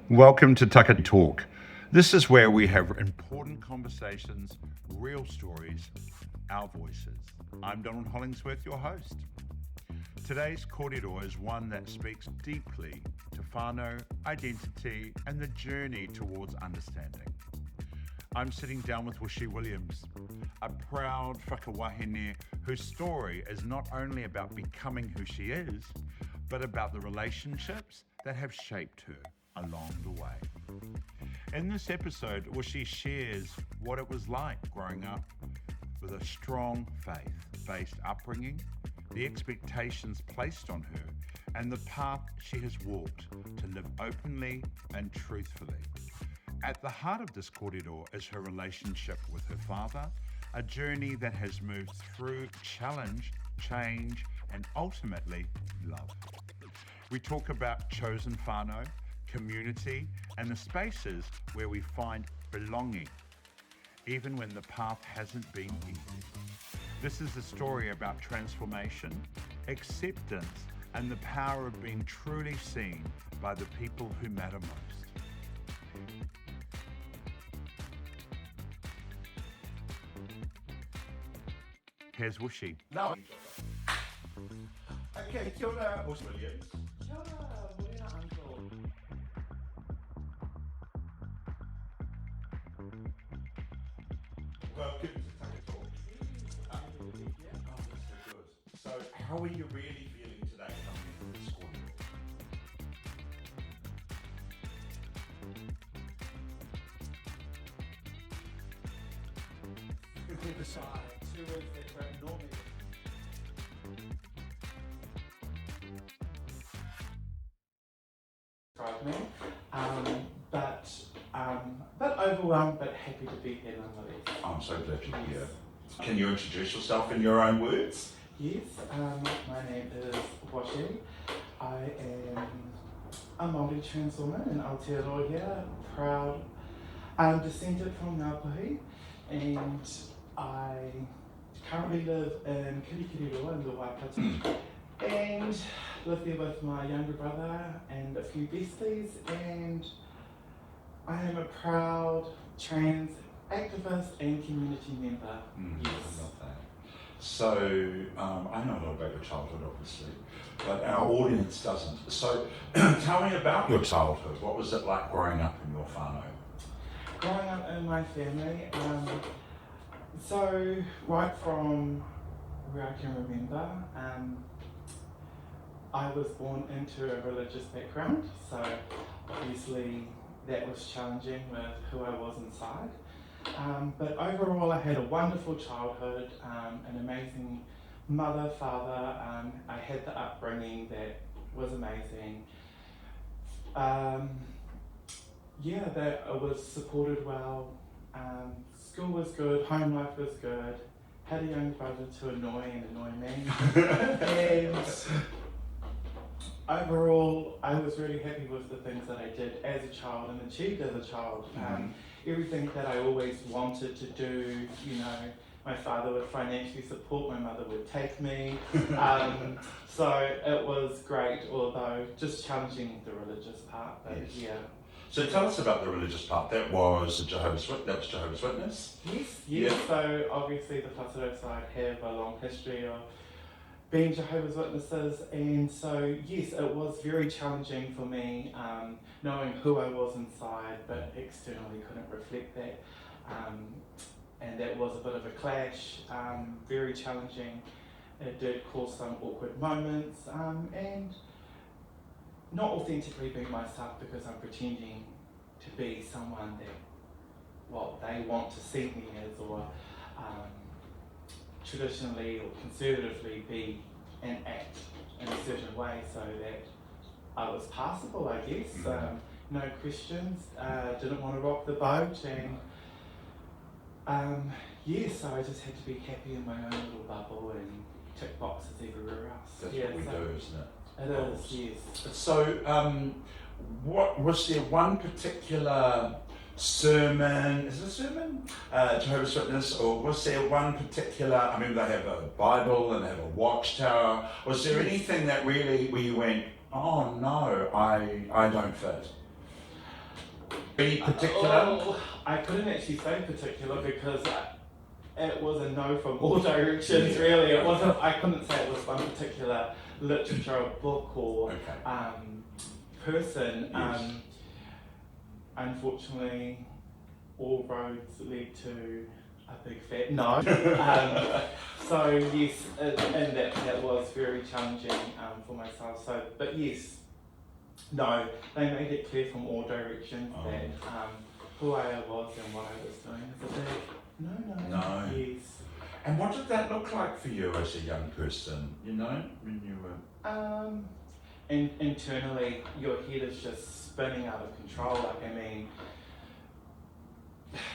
Welcome to Takatāpui Talk. This is where we have important conversations, real stories, our voices. I'm Donald Hollingsworth, your host. Today's kōrero is one that speaks deeply to whānau, identity, and the journey towards understanding. I'm sitting down with Woshē Williams, a proud whakawahine whose story is not only about becoming who she is, but about the relationships that have shaped her along the way. In this episode, Woshē shares what it was like growing up with a strong faith-based upbringing, the expectations placed on her, and the path she has walked to live openly and truthfully. At the heart of this kōrero is her relationship with her father, a journey that has moved through challenge, change, and ultimately love. We talk about chosen whānau, community, and the spaces where we find belonging, even when the path hasn't been easy. This is a story about transformation, acceptance, and the power of being truly seen by the people who matter most. Here's Woshē. No. Okay, kia ora, Woshē Williams. Kia ora, morena uncle. Welcome to Takatāpui Talk. Oh, that's so good. So, how are you really feeling today coming into this kōrero? The side, two words that don't normally. Describe me, but overwhelmed, but happy to be here nonetheless. I'm so glad you're here. Can you introduce yourself in your own words? Yes, my name is Woshē. I am a Māori trans woman in Aotearoa here, proud. I'm descended from Ngāpuhi, and I currently live in Kirikiriroa in the Waikato, and live there with my younger brother and a few besties, and I am a proud trans activist and community member. Yes. I love that. So, I know a lot about your childhood, obviously, but our audience doesn't. So, tell me about your childhood. What was it like growing up in your whānau? Growing up in my family, so right from where I can remember, I was born into a religious background, so obviously that was challenging with who I was inside. But overall I had a wonderful childhood, an amazing mother, father. I had the upbringing that was amazing. That I was supported well. School was good, home life was good. Had a young brother to annoy me. And overall, I was really happy with the things that I did as a child and achieved as a child. Everything that I always wanted to do, my father would financially support, my mother would take me. So it was great, although just challenging the religious part, but yes. Yeah. So tell us about the religious part. That was Jehovah's Witness? Yes. So obviously the Whānau side have a long history of being Jehovah's Witnesses, and so yes, it was very challenging for me, knowing who I was inside, but externally couldn't reflect that, and that was a bit of a clash, very challenging. It did cause some awkward moments, and not authentically being myself because I'm pretending to be someone that they want to see me as, or traditionally or conservatively be and act in a certain way so that I was passable, I guess. No questions, didn't want to rock the boat, and so I just had to be happy in my own little bubble and tick boxes everywhere else. That's what we do, isn't it? It is, yes. So, what was there one particular sermon, is it a sermon? Jehovah's Witness, or was there one particular, I mean, they have a Bible and they have a watchtower. Was there anything that really, where you went, oh no, I don't fit? Any particular? Oh, I couldn't actually say particular because it was a no from all directions. Yeah. Really, it wasn't. I couldn't say it was one particular literature or book or Okay. person. Yes. Unfortunately, all roads lead to a big fat no. So yes, and that was very challenging for myself. So, but yes, no, they made it clear from all directions that who I was and what I was doing is a big no. Yes. And what did that look like for you as a young person? You know, when you were. Internally, your head is just spinning out of control. Like, I mean,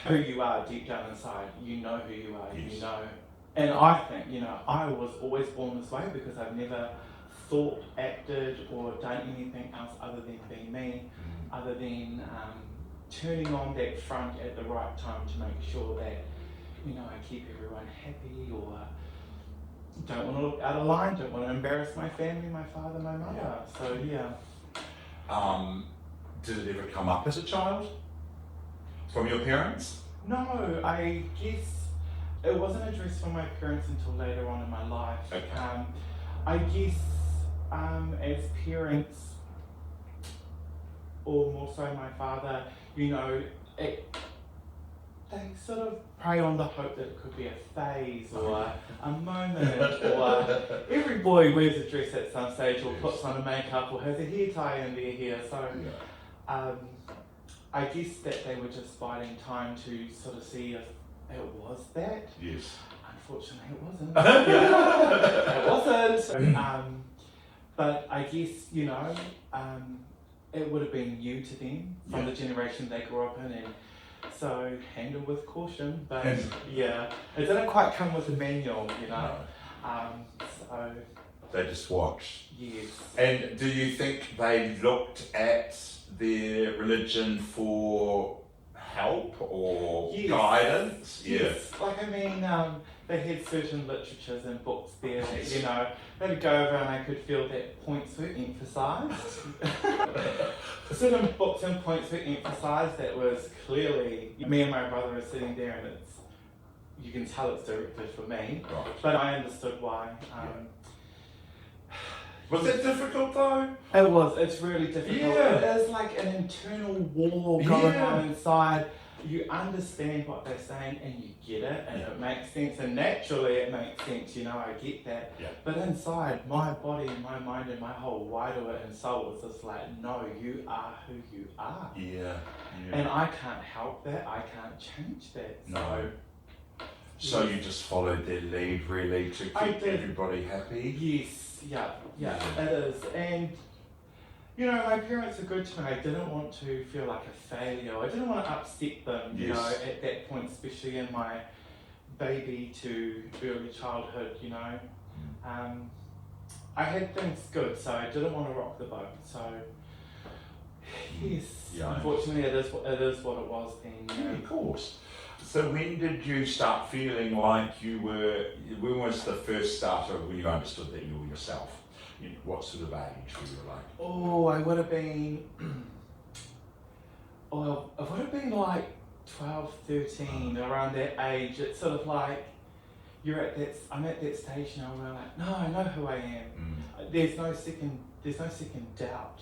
who you are deep down inside, you know who you are, Yes. you know. And I think, I was always born this way because I've never thought, acted, or done anything else other than being me, other than turning on that front at the right time to make sure that, I keep everyone happy or don't want to look out of line, don't want to embarrass my family, my father, my mother. Yeah. So, yeah. Did it ever come up as a child? From your parents? No, I guess it wasn't addressed from my parents until later on in my life. Okay. I guess as parents, or more so my father, they sort of prey on the hope that it could be a phase or a moment, or every boy wears a dress at some stage or puts on a makeup or has a hair tie in their hair. So I guess that they were just biding time to sort of see if it was that. Yes. Unfortunately, it wasn't. It wasn't. But I guess, it would have been new to them from the generation they grew up in, and so handle with caution. But it didn't quite come with a manual, No. So They just watched. yes. And do you think they looked at their religion for help or guidance? Yes. Like, I mean, they had certain literatures and books there that, they'd go over and I could feel that points were emphasised. Certain books and points were emphasised that was clearly, me and my brother are sitting there and you can tell it's directed for me, Right. but I understood why. Was it difficult though? It's really difficult. Yeah. It is like an internal war going on inside. You understand what they're saying and you get it and it makes sense, and naturally it makes sense, I get that. Yeah. But inside, my body and my mind and my whole wider and soul is just like, no, you are who you are. Yeah. And I can't help that, I can't change that. No. So you just followed their lead really to keep everybody happy? Yes, it is. And my parents are good to me. I didn't want to feel like a failure. I didn't want to upset them, at that point, especially in my baby to early childhood, I had things good, so I didn't want to rock the boat. So, yes, unfortunately it is what it was then. Yeah, of course. So when did you start feeling like when was the first start of when you understood that you were yourself? What sort of age were you like? Oh, I would have been, like 12, 13, around that age. It's sort of like, I'm at that stage now where I'm like, no, I know who I am. There's no second doubt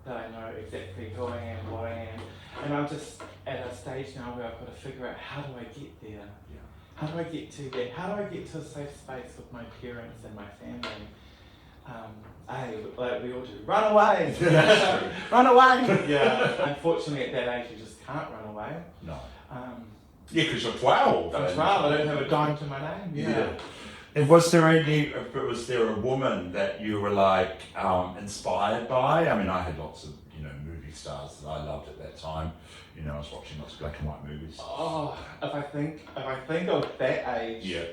that I know exactly who I am, what I am. And I'm just at a stage now where I've got to figure out, how do I get there? Yeah. How do I get to that? How do I get to a safe space with my parents and my family? Like we all do, run away! Run away! Yeah. Unfortunately, at that age, you just can't run away. No. Because you're 12. I'm 12. I don't have a dime to my name. Yeah. And was there a woman that you were like inspired by? I mean, I had lots of movie stars that I loved at that time. I was watching lots of black and white movies. Oh, if I think of that age. Yeah.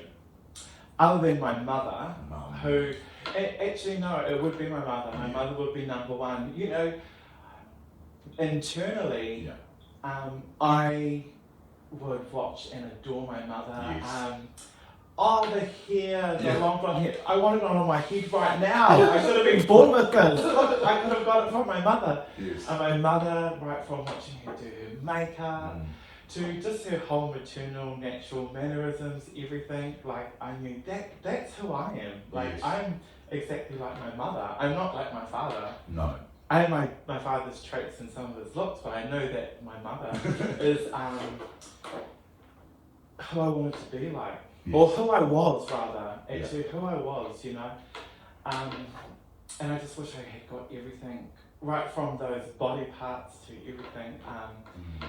Other than my mother, Mum. who actually no, it would be my mother. My mother would be number one. Internally, I would watch and adore my mother. Yes. Oh, the hair, the long blonde hair. I want it on my head right now. I should have been born with this. I could have got it from my mother. Yes. And my mother, right from watching her do her makeup, to just her whole maternal, natural mannerisms, everything. Like, I knew that's who I am. Like, Yes. I'm exactly like my mother. I'm not like my father. No. I have my father's traits and some of his looks, but I know that my mother is who I wanted to be like. Yes. Or who I was, rather. Actually, who I was, you know. And I just wish I had got everything, right from those body parts to everything.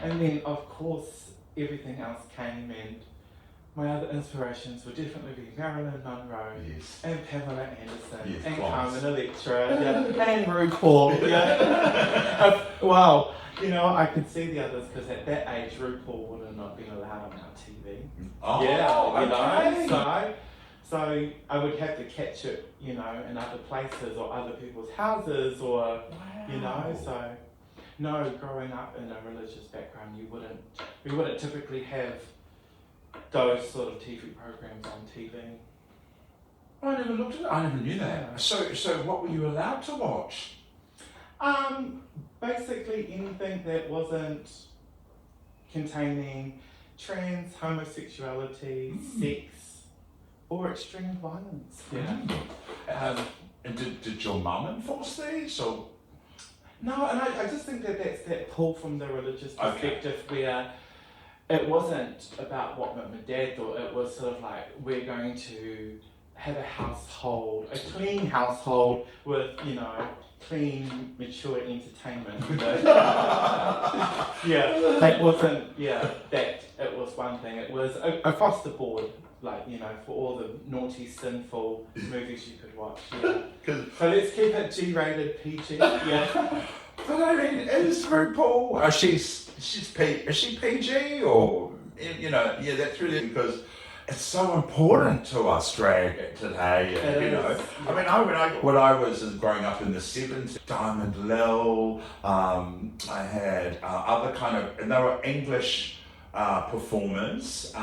And then, of course, everything else came, and my other inspirations would definitely be Marilyn Monroe, Yes. and Pamela Anderson, Yes, and class. Carmen Electra, and RuPaul. Yeah. Wow. You know, I could see the others because at that age, RuPaul would have not been allowed on our TV. Oh, Yeah, you okay. know, so I would have to catch it, you know, in other places or other people's houses or, you know, so no, growing up in a religious background, we wouldn't typically have those sort of TV programs on TV. I never looked at it. I never knew that. So what were you allowed to watch? Basically anything that wasn't containing trans, homosexuality, sex, or extreme violence. Yeah. And did your mum enforce these, or? No, and I just think that that's that pull from the religious perspective where it wasn't about what my dad thought, it was sort of like, we're going to have a household, a clean household with, you know, clean, mature entertainment. Yeah, that wasn't, that it was one thing. It was across the board, like, you know, for all the naughty, sinful movies you could watch. Yeah. So let's keep it G-rated, PG. Yeah. But I mean, is RuPaul? Is she PG, or, you know? Yeah, that's really because it's so important to us drag today. And, you know, I mean, when I was growing up in the 70s, Diamond Lil, I had other kind of, and they were English performers.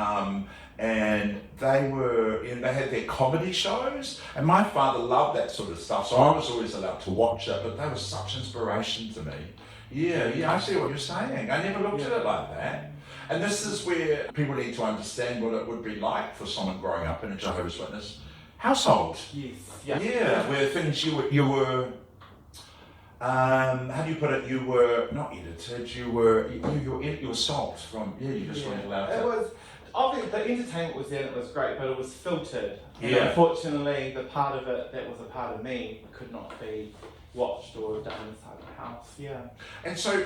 And they were, you know, they had their comedy shows, and my father loved that sort of stuff, so I was always allowed to watch it, but they were such inspiration to me. Yeah, I see what you're saying. I never looked at it like that. And this is where people need to understand what it would be like for someone growing up in a Jehovah's Witness household. Yes. Yeah, where things you were how do you put it? You were not edited. You were salt from. Yeah, you just weren't allowed to. It was. Obviously, the entertainment was there and it was great, but it was filtered. And Yeah. unfortunately, the part of it that was a part of me could not be watched or done inside the house. Yeah. And so,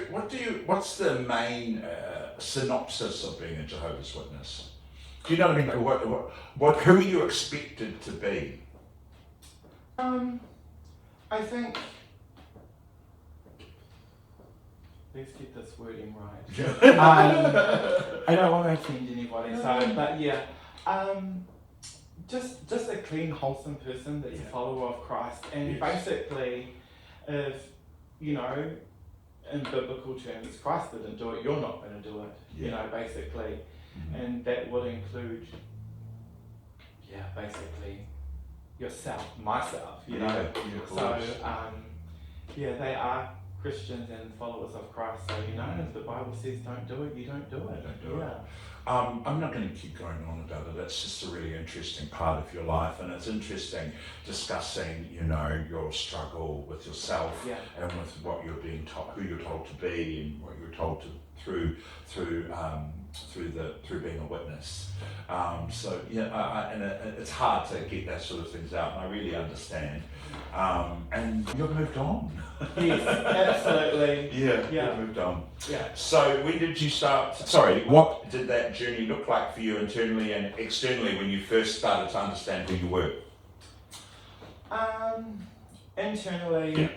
what's the main synopsis of being a Jehovah's Witness? Do you know what I mean? Who are you expected to be? I think. Let's get this wording right. I don't want to offend anybody, so, but yeah. Just a clean, wholesome person that's a follower of Christ. And basically, if, you know, in biblical terms, Christ didn't do it, you're not going to do it, you know, basically. And that would include, basically, yourself, myself, you know. So, they are Christians and followers of Christ, so, you know, if the Bible says don't do it, you don't do it. Don't do it. I'm not going to keep going on about it. It's just a really interesting part of your life, and it's interesting discussing, you know, your struggle with yourself and with what you're being told, who you're told to be, and what you're told to through being a witness. And it's hard to get that sort of things out, and I really understand. And you've moved on. Yes, absolutely. You've moved on. Yeah. So when did you start? Sorry, what did that journey look like for you internally and externally when you first started to understand who you were? Internally,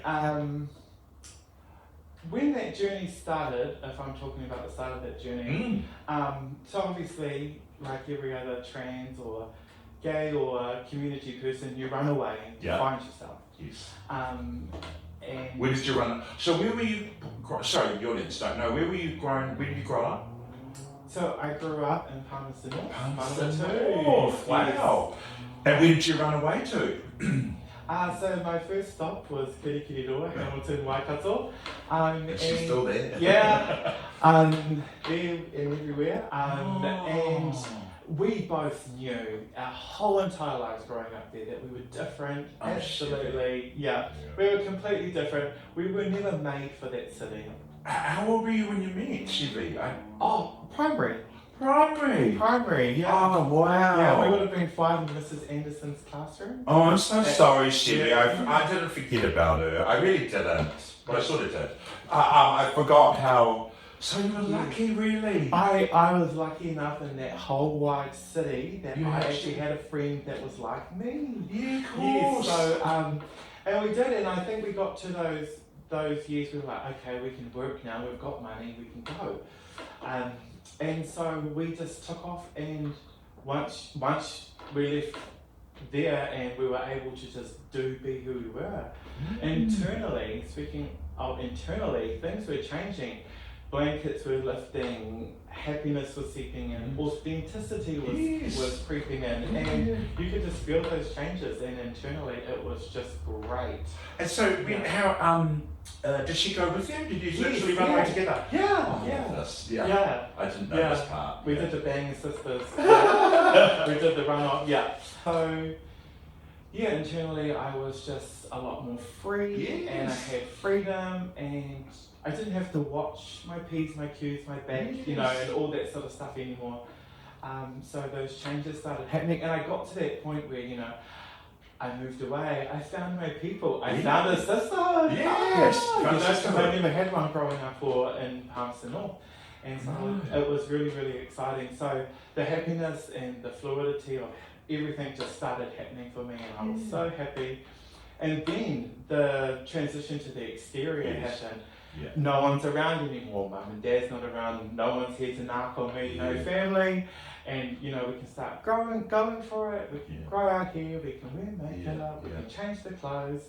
when that journey started, if I'm talking about the start of that journey, so obviously, like every other trans or gay or community person, you run away to find yourself. Yes. And where did you run? So where were you? Sorry, the audience don't know. Where were you grown? Where did you grow up? So I grew up in Palmerston North. Palmerston North. Wow. And where did you run away to? So my first stop was Kōrero, Hamilton, Waikato. She's still there. Yeah. There and everywhere. And we both knew our whole entire lives growing up there that we were different. Absolutely. Yeah. We were completely different. We were never made for that city. How old were you when you met Chevy? Primary. Primary? Yeah. Oh, wow. Yeah, we would have been 5 in Mrs. Anderson's classroom. Oh, I'm so sorry, Chevy. I didn't forget about her. I really didn't. But I sort of did. I forgot how... So you were lucky, really? I was lucky enough in that whole wide city that I actually had a friend that was like me. Yeah, of course. Yeah, so, and we did, and I think we got to those years we were like, okay, we can work now, we've got money, we can go. And so we just took off, and once we left there and we were able to just be who we were. Internally, speaking of internally, things were changing. Blankets were lifting, happiness was seeping in, authenticity was creeping in, and you could just feel those changes, and internally it was just great. And so, how did she go with you? Did you literally run away together? Yeah. I didn't know this part. We did the Bang Sisters. We did the run off. Yeah. So, internally I was just a lot more free, and I had freedom, and I didn't have to watch my P's, my Q's, my back, and all that sort of stuff anymore. So those changes started happening, and I got to that point where, I moved away. I found my people. I found a sister. Yes. Because I never had one growing up or in Palmerston North. And so it was really, really exciting. So the happiness and the fluidity of everything just started happening for me, and I was so happy. And then the transition to the exterior happened. Yeah. No one's around anymore. Mum and Dad's not around. No one's here to knock on me. No family, and we can start going for it. We can grow our hair. We can wear makeup. We can change the clothes.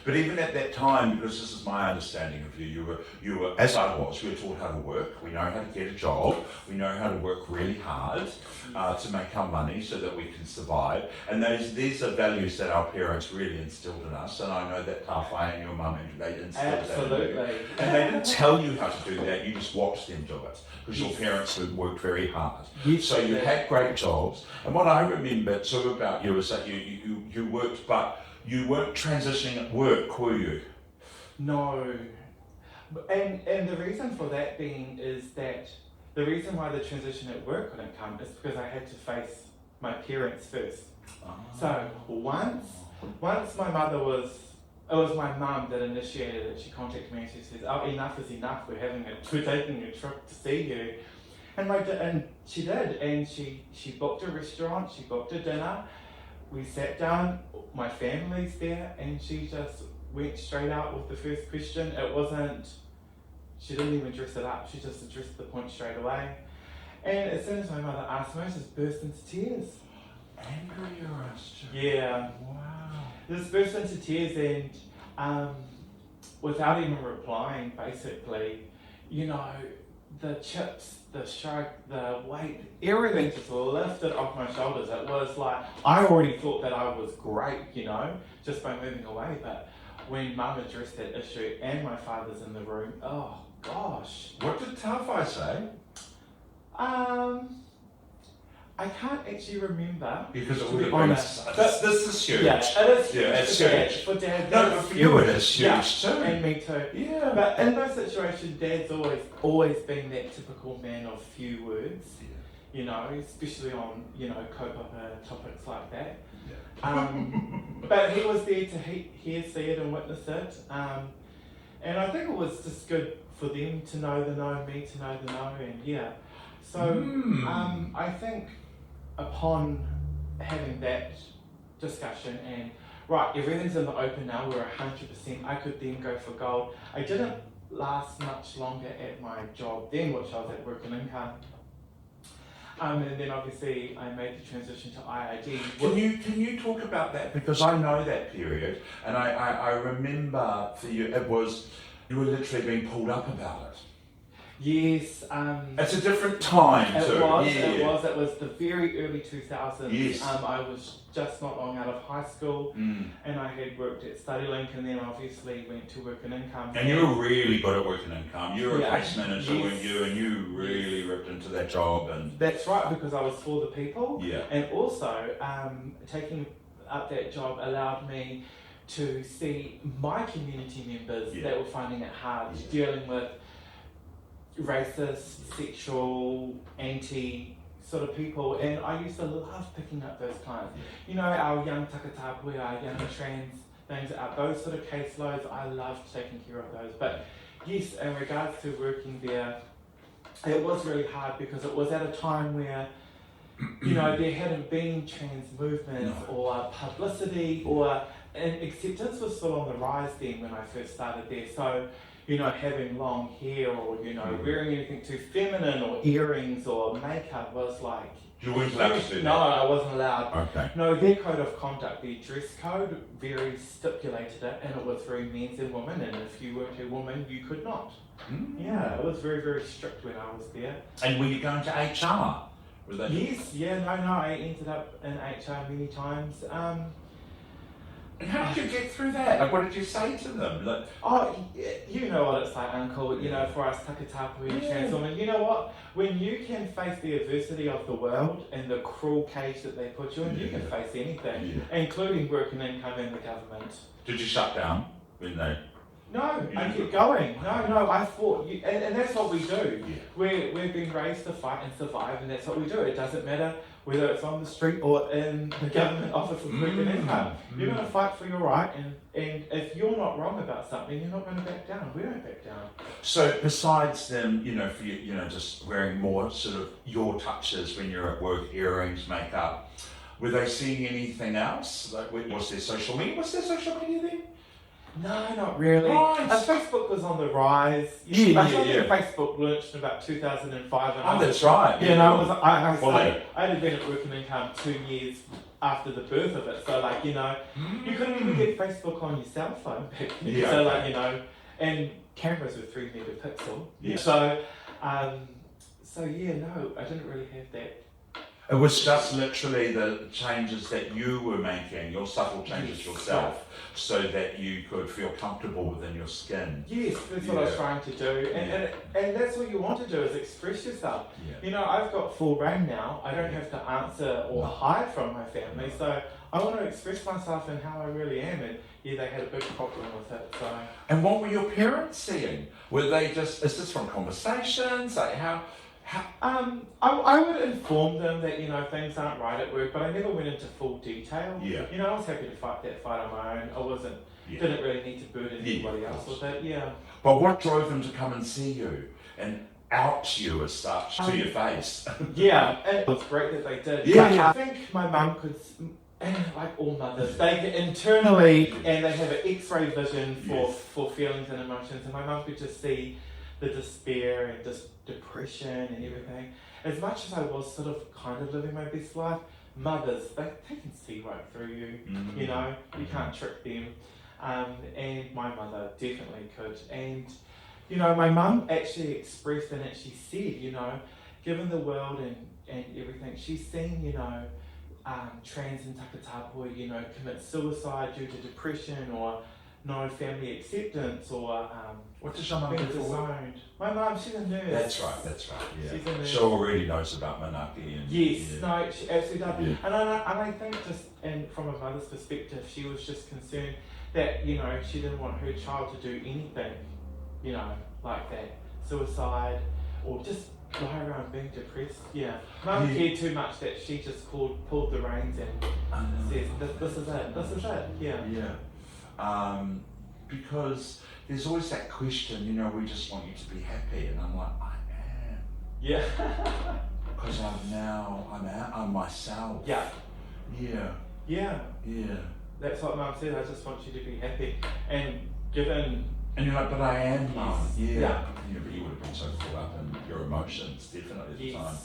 But even at that time, because this is my understanding of you, you were as I was. We were taught how to work. We know how to get a job. We know how to work really hard to make our money so that we can survive. And these are values that our parents really instilled in us. And I know that Tāwhai and your mum, they instilled that in you. And they didn't tell you how to do that. You just watched them do it because your parents had worked very hard. So you had great jobs. And what I remember too about you is that you worked, but you weren't transitioning at work, were you? No. And the reason for that being is that the reason why the transition at work couldn't come is because I had to face my parents first. So once my mother it was my mum that initiated it. She contacted me and she says, "Oh, enough is enough. We're taking a trip to see you." And she did, and she booked a restaurant, she booked a dinner. We sat down, my family's there, and she just went straight out with the first question. She didn't even dress it up, she just addressed the point straight away. And as soon as my mother asked me, I just burst into tears. Angry or us? Yeah. Wow. Just burst into tears, and without even replying, basically, the chips, the shrug, the weight, everything just lifted off my shoulders. It was like, I already thought that I was great, just by moving away. But when Mum addressed that issue and my father's in the room, oh gosh. What did Tāwhai say? I can't actually remember. Because it would have been... This is huge. Yeah, it is huge. Yeah, it's huge. For Dad, no, but for you it is huge too. And me too. Yeah. But in those situations, Dad's always been that typical man of few words. Yeah. Especially on, kaupapa topics like that. Yeah. But he was there to hear, see it and witness it. And I think it was just good for them to know the no, me to know the no, and yeah. So I think upon having that discussion and everything's in the open now, we're 100%, I could then go for gold. I didn't last much longer at my job then, which I was at Work and Income. And then obviously I made the transition to IID. Can you talk about that? Because I know that period, and I remember for you, you were literally being pulled up about it. Yes. It's a different time too. It was the very early 2000s. Yes. I was just not long out of high school, and I had worked at StudyLink, and then obviously went to Work and Income. And you were really good at Work and Income. You were a case manager, yes. weren't you? And you really ripped into that job. And that's right, because I was for the people. Yeah. And also, taking up that job allowed me to see my community members that were finding it hard, dealing with racist, sexual, anti sort of people, and I used to love picking up those clients. You know, our young Takatāpui, our young trans things, those sort of caseloads, I loved taking care of those. But yes, in regards to working there, it was really hard because it was at a time where, you know, there hadn't been trans movements or publicity, and acceptance was still on the rise then when I first started there. So, you know, having long hair or, you know, wearing anything too feminine or earrings or makeup was like... You weren't allowed to do that? No, I wasn't allowed. Okay. No, their code of conduct, their dress code, very stipulated it, and it was very men's and women, and if you weren't a woman, you could not. Yeah, it was very, very strict when I was there. And were you going to HR? Yes, I ended up in HR many times. And how did you get through that? Like, what did you say to them? Like, you know what it's like, Uncle. You know, for us Takatāpui and trans women, you know what? When you can face the adversity of the world and the cruel cage that they put you in, you can face anything, including Work and Income and the government. Did you shut down when they... No, I kept going. No, I fought. And that's what we do. Yeah. We've been raised to fight and survive, and that's what we do. It doesn't matter whether it's on the street or in the government office of Work and Income. You're going to fight for your right, and if you're not wrong about something, you're not going to back down. We don't back down. So besides them, you know, for you know, just wearing more sort of your touches when you're at work, earrings, makeup, were they seeing anything else? Like, was there social media? Was there social media then? No, not really. Right. Facebook was on the rise. I think Facebook launched in about 2005. And that's right. You know, I had been at Work and Income 2 years after the birth of it. So, like, you know, you couldn't even get Facebook on your cell phone back then. So, like, you know, and cameras were 3 megapixel. Yeah. So, I didn't really have that. It was just literally the changes that you were making, your subtle changes yourself, so that you could feel comfortable within your skin. Yes, that's what I was trying to do. And that's what you want to do, is express yourself. Yeah. You know, I've got full reign now. I don't have to answer or hide from my family. So I want to express myself in how I really am. And they had a big problem with it. So. And what were your parents seeing? Were they just, is this from conversations? Like I would inform them that, you know, things aren't right at work, but I never went into full detail. Yeah. You know, I was happy to fight that fight on my own. I didn't really need to burden anybody else with it. Yeah. But what drove them to come and see you and out you as such to your face? It was great that they did. Yeah. I think my mum could, and like all mothers, they get internally and they have an X-ray vision for feelings and emotions, and my mum could just see the despair and just depression and everything. As much as I was sort of kind of living my best life, mothers, they can see right through you. You know, you can't trick them. And my mother definitely could. And, you know, my mum actually expressed and actually said, you know, given the world and everything, she's seen, you know, trans in Takatāpui, you know, commit suicide due to depression or no family acceptance or what does your mum do for work? My mum, she's a nurse. That's right, yeah. She's a nurse. She already knows about Manaki. And, no, she absolutely does. Yeah. And I think just from a mother's perspective, she was just concerned that, you know, she didn't want her child to do anything, you know, like that. Suicide or just lie around being depressed. Yeah. Mum cared too much that she just pulled the reins and says, this is it. Yeah. Because there's always that question, you know, we just want you to be happy, and I'm like, I am. Yeah. Because I'm myself. Yeah. Yeah. That's what Mum said, I just want you to be happy. And given... And you're like, but I am, Mum. Yeah. Yeah, but you would have been so caught up in your emotions, definitely, at the time.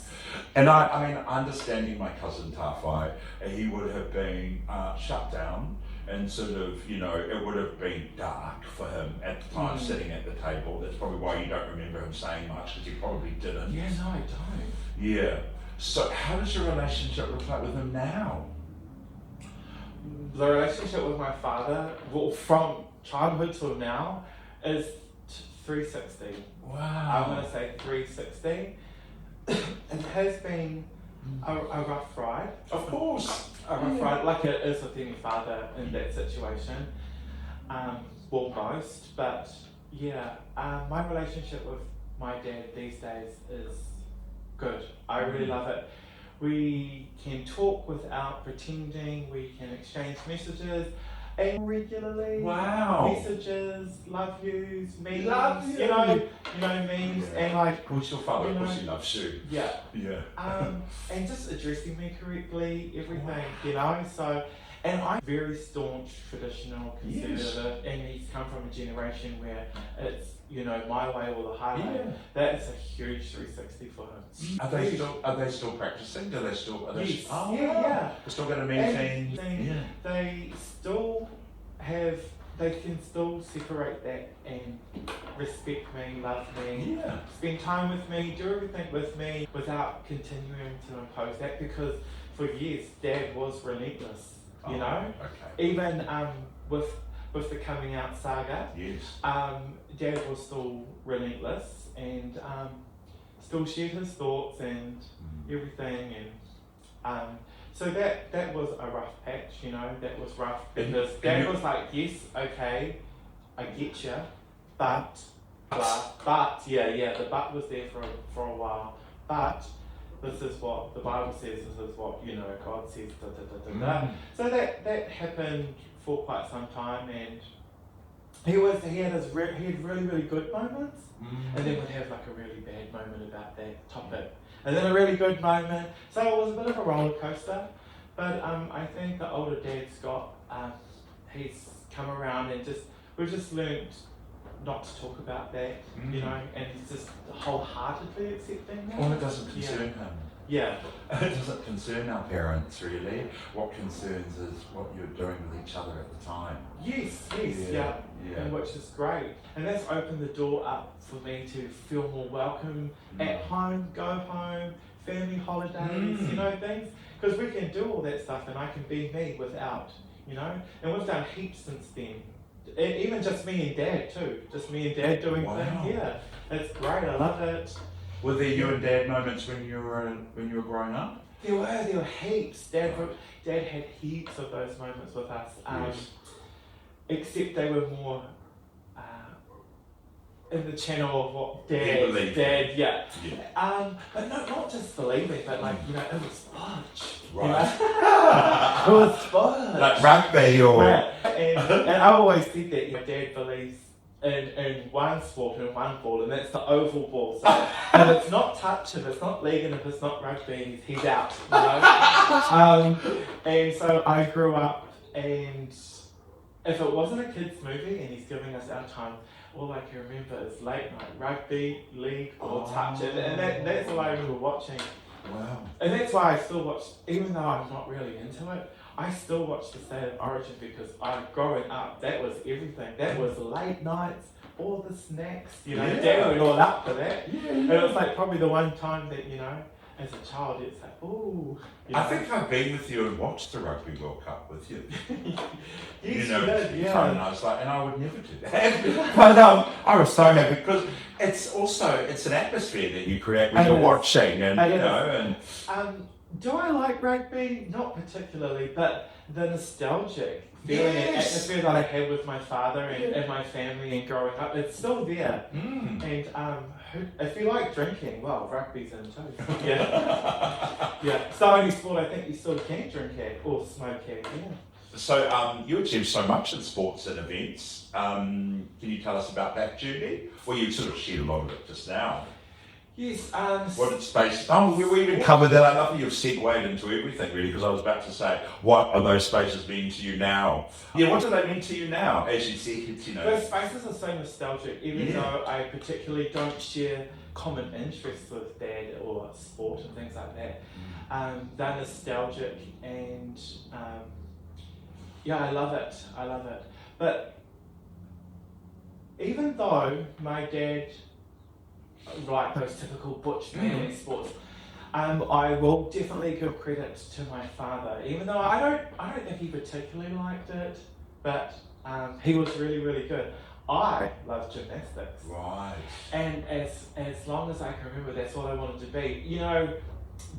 And I mean, understanding my cousin Tawhai, he would have been shut down and sort of, you know, it would have been dark for him at the time sitting at the table. That's probably why you don't remember him saying much, because you probably didn't. Yeah, no, I don't. Yeah. So how does your relationship look like with him now? The relationship with my father, well, from childhood till now, is 360. Wow. I'm going to say 360. It has been a rough ride. Of course. A rough ride, like it is with any father in that situation. Well, most, but yeah, my relationship with my dad these days is good. I really love it. We can talk without pretending, we can exchange messages regularly. Wow. Messages, love yous, memes, Love you. you know memes, and like, Of course your father, you of know, course he loves you. yeah. Yeah. And just addressing me correctly, everything, you know, so, and I'm very staunch, traditional, conservative, and he's come from a generation where it's, you know, my way or the highway. Yeah. That's a huge 360 for him. Are they still practicing? Do they still? Are they Yes. Oh, Yeah, wow. yeah. They're still going to And meetings. they still have, they can still separate that and respect me, love me, Yeah. spend time with me, do everything with me without continuing to impose that, because for years Dad was relentless, you know? Okay. Even with the coming out saga, Yes. Dad was still relentless and still shared his thoughts and everything, and so that was a rough patch, you know. That was rough because Dad was like, yes, okay, I get you, but the but was there for a while, but this is what the Bible says, this is what, you know, God says, da da da da da. So that happened for quite some time, and he had really good moments, and then would have like a really bad moment about that topic, and then a really good moment. So it was a bit of a roller coaster, but I think the older Dad Scott, he's come around and we've just learned not to talk about that, you know, and he's just wholeheartedly accepting that. Well, it doesn't concern him. Yeah. It doesn't concern our parents really. What concerns is what you're doing with each other at the time. Yes, Yeah. and which is great. And that's opened the door up for me to feel more welcome at home, go home, family holidays, you know, things. Because we can do all that stuff and I can be me without, you know. And we've done heaps since then. Even just me and Dad too. Just me and Dad doing things. Yeah, it's great. I love it. Were there you and Dad moments when you were growing up? There were heaps. Dad had heaps of those moments with us. Yes. Except they were more in the channel of what believed. Dad, yeah. Yeah. But not just believing, but like, you know, it was fudge. Right. You know? It was fudge. Like rugby or... Yeah. And I always said that your dad believes in one sport and one ball, and that's the oval ball. So if it's not touch, if it's not league, and if it's not rugby, he's out. You know? And so I grew up, and if it wasn't a kids' movie and he's giving us our time, all I can remember is late night rugby, league, or touch, and that's all I remember watching. Wow. And that's why I still watch, even though I'm not really into it, I still watch the State of Origin because growing up, that was everything. That was late nights, all the snacks, you know, Dad went all up for that. Yeah. And it was like probably the one time that, you know, as a child, it's like, ooh. You know? I think I've been with you and watched the Rugby World Cup with you. Yes, you know, you did, and I was like, and I would never do that. But I was so happy because it's an atmosphere that you create when And you're it is. watching, and And you it know, is. and Do I like rugby? Not particularly, but the nostalgic feeling and Yes. atmosphere that I had with my father and my family and growing up, it's still there. And if you like drinking, well, rugby's in too. Yeah. It's the only sport I think you still can drink at or smoke at, yeah. So you achieved so much in sports and events. Can you tell us about that, Judy? Well, you sort of shared a lot of it just now. Yes, What did space? Oh, we even covered that. I love that you've segued into everything, really, because I was about to say, what are those spaces mean to you now? Yeah, what do they mean to you now? As you said, it's, you know. those spaces are so nostalgic, even though I particularly don't share common interests with Dad or sport and things like that. They're nostalgic and Yeah, I love it. But even though my dad, like those typical butch manly sports, I will definitely give credit to my father. Even though I don't think he particularly liked it, but he was really, really good. I love gymnastics. Right. And as long as I can remember, that's what I wanted to be. You know,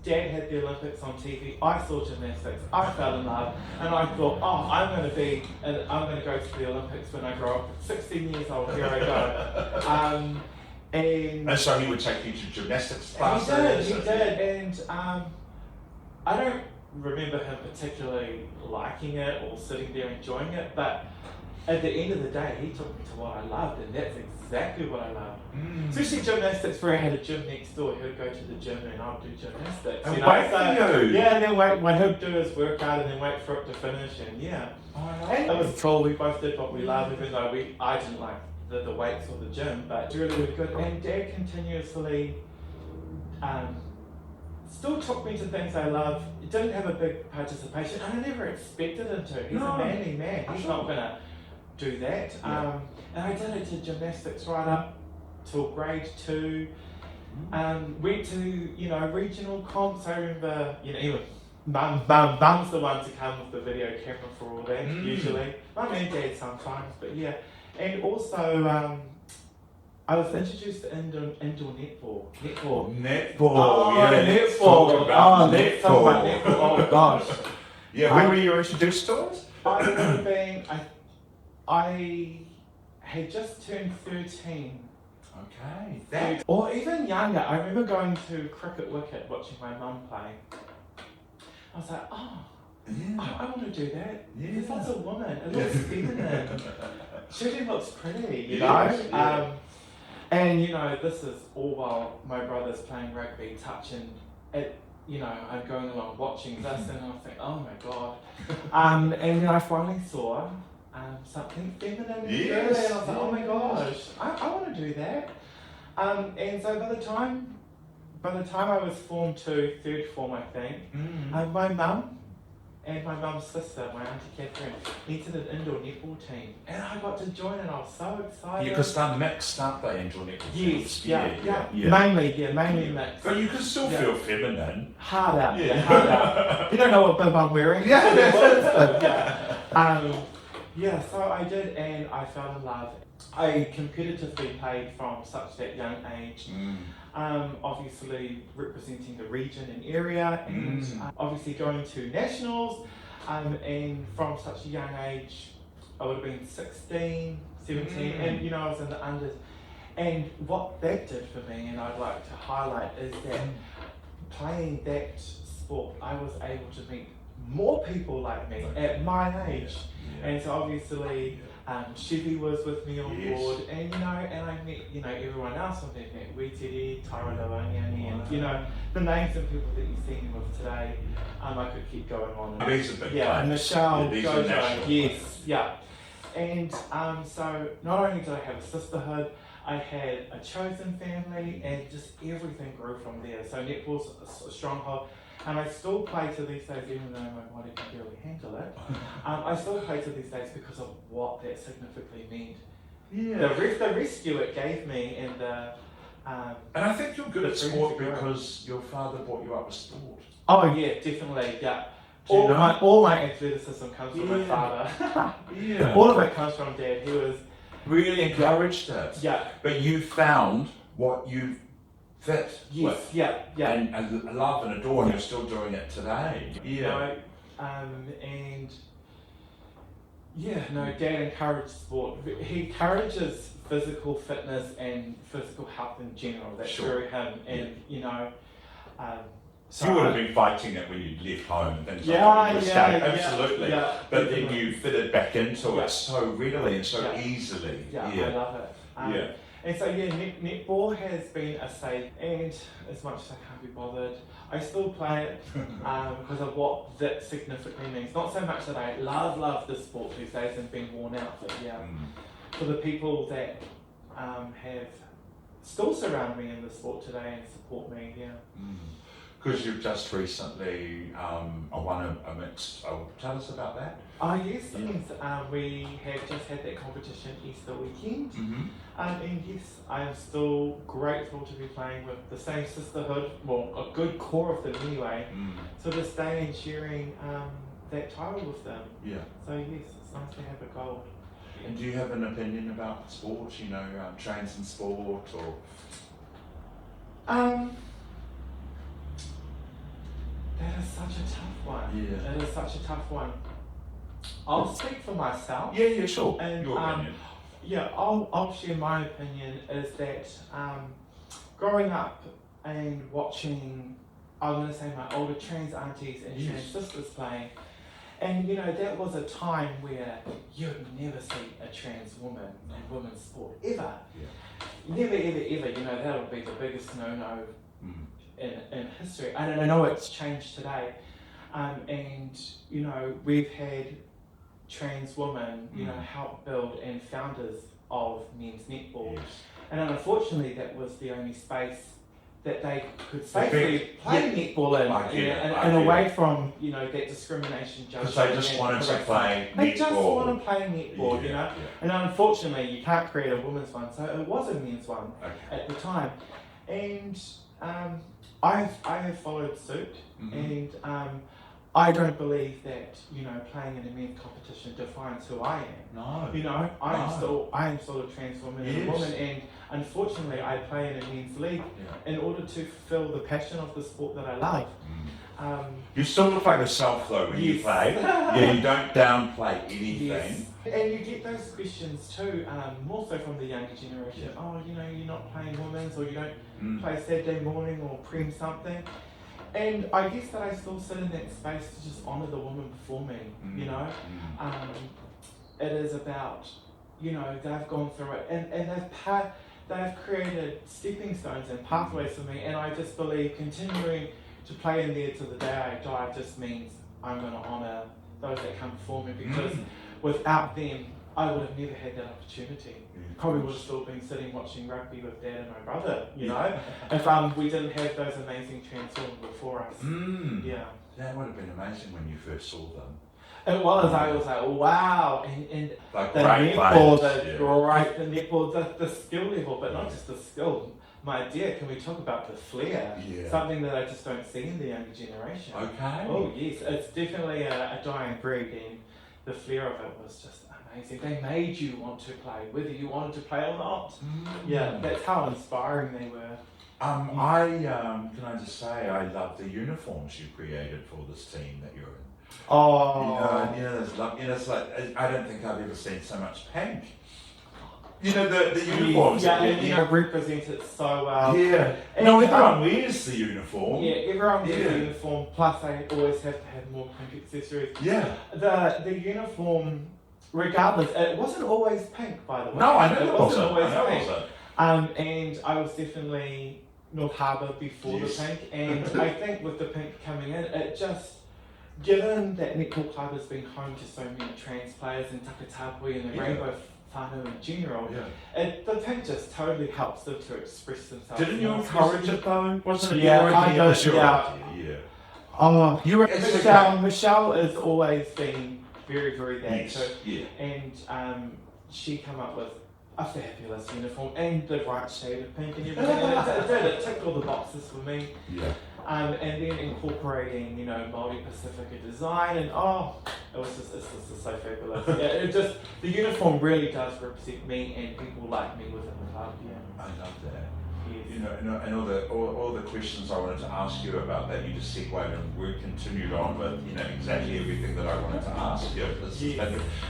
Dad had the Olympics on TV. I saw gymnastics. I fell in love, and I thought, oh, I'm going to go to the Olympics when I grow up. 16 years old, here I go. And so he would take you to gymnastics classes? He did, and I don't remember him particularly liking it or sitting there enjoying it, but at the end of the day, he took me to what I loved, and that's exactly what I loved. Especially gymnastics, where I had a gym next door. He would go to the gym and I would do gymnastics. And wait for you. Yeah, and then wait, when he'd do his workout and then wait for it to finish, and yeah. And it was cool. We both did what we loved, even though I didn't like the weights or the gym, but it's really, really good. And Dad continuously still took me to things I love. He didn't have a big participation, and I never expected him to. He's a manly man. He's not going to do that. Yeah. And I did it to gymnastics right up till grade 2. Went to, regional comps. I remember, even Mum's the one to come with the video camera for all that, usually. Mum and Dad sometimes, but yeah. And also, I was introduced to indoor netball. Netball. Netball. Oh gosh. Yeah, when were you introduced to it? I remember being, I had just turned 13. Okay. Or even younger. I remember going to cricket wicket, watching my mum play. I was like, oh, I want to do that. Yeah. There's lots of women. It looks feminine. Shooting looks pretty, you know? Yeah. And, this is all while my brother's playing rugby, touching it. I'm going along watching this, and I was like, oh my God. And then I finally saw something feminine and girly, and I was like, oh my gosh, I want to do that. And so by the time I was Form 2, third form, I think, my mum and my mum's sister, my auntie Catherine, entered an indoor netball team, and I got to join, and I was so excited. Because they're mixed, aren't they, indoor netball teams? Yeah. Mainly mixed. But you can still feel feminine. Hard out. You don't know what bib I'm wearing. So I did, and I fell in love. I competitively played from such that young age, obviously representing the region and area, and obviously going to nationals, and from such a young age, I would have been 16, 17, and I was in the unders. And what that did for me, and I'd like to highlight, is that playing that sport, I was able to meet more people like me at my age. And so obviously, Shivi was with me on board, and and I met everyone else on that net, Wetiri, Tararoa, and the names of people that you see me with today. I could keep going on. And these are big and Michelle, these are national. And so not only did I have a sisterhood, I had a chosen family, and just everything grew from there. So netball's a stronghold. And I still play to these days, even though my body can barely handle it. I still play to these days because of what that significantly meant. Yeah. The rescue it gave me, and the. And I think you're good at sport because your father brought you up with sport. Oh yeah, definitely. Yeah. All my athleticism comes from my father. All of it comes from Dad. He was really encouraged it. Yeah. But you found what you fit with. Yeah. And love and adore, and you're still doing it today. Dad encouraged sport. He encourages physical fitness and physical health in general. That's very him. And so you would have been fighting it when you left home and things like that. Absolutely. But then you fitted back into it so readily and so easily. I love it. And so netball has been a safe, and as much as I can't be bothered, I still play it because of what that significantly means. Not so much that I love the sport these days and been worn out, but for the people that have still surround me in the sport today and support me, Because you've just recently won a mixed. Tell us about that. Yes. We have just had that competition Easter weekend. Mm-hmm. And yes, I am still grateful to be playing with the same sisterhood, well, a good core of them anyway, to this day, and sharing that title with them. Yeah. So yes, it's nice to have a gold. And do you have an opinion about sport? Trans in sport, or? That is such a tough one. Yeah. It is such a tough one. I'll speak for myself. Yeah, sure. And, Your opinion. Yeah, I'll share my opinion is that growing up and watching, I'm going to say my older trans aunties and trans sisters playing, and that was a time where you'd never see a trans woman in women's sport ever. Yeah. Never, ever, ever. That would be the biggest no-no in history. And I know it's changed today. And we've had trans women, help build and founders of men's netball. Yes. And unfortunately, that was the only space that they could safely play netball in, and away from that discrimination. Because they just wanted to play netball. They just want to play netball, Yeah. And unfortunately, you can't create a women's one, so it was a men's one at the time. And I have followed suit, and I don't believe that playing in a men's competition defines who I am. No. I am still a trans woman and a woman, and unfortunately I play in a men's league in order to fulfill the passion of the sport that I love. You still look like yourself though when you play. Yeah, you don't downplay anything. Yes. And you get those questions too, more so from the younger generation. Yeah. Oh, you're not playing women's, or you don't play Saturday morning or prem something. And I guess that I still sit in that space to just honour the woman before me, It is about, they've gone through it, and they've created stepping stones and pathways for me, and I just believe continuing to play in there to the day I die just means I'm going to honour those that come before me, because without them, I would have never had that opportunity. Probably would have still been sitting watching rugby with Dad and my brother, if we didn't have those amazing trans women before us. Yeah. That would have been amazing when you first saw them. It was. I was like, wow, and Like the netball, the skill level, but not just the skill. My dear, can we talk about the flair? Yeah. Something that I just don't see in the younger generation. Okay. Oh yes, it's definitely a dying breed, and the flair of it was just amazing. They made you want to play, whether you wanted to play or not. Yeah, that's how inspiring they were. Can I just say I love the uniforms you created for this team that you're in. Oh. It's like I don't think I've ever seen so much pink. The uniforms. Yeah, represent it so well. Yeah. And everyone wears the uniform. Yeah, everyone wears the uniform. Plus, they always have to have more pink accessories. Yeah. The uniform, regardless, it wasn't always pink, by the way. No, I know it wasn't always pink. Wasn't. And I was definitely North Harbour before the pink, and I think with the pink coming in, it just, given that netball club has been home to so many trans players in Takatāpui and the rainbow whānau in general, the pink just totally helps them to express themselves. Didn't you encourage it though? Wasn't it your idea? Yeah. Oh, Michelle has always been very, very that too. Yeah. And she came up with a fabulous uniform and the right shade of pink and everything. And it ticked all the boxes for me. Yeah. And then incorporating, Māori Pacifica design, and it's just so fabulous. The uniform really does represent me and people like me within the club. Yeah. I love that. Yes. And all the questions I wanted to ask you about that, you just segued and we continued on with exactly everything that I wanted to ask you.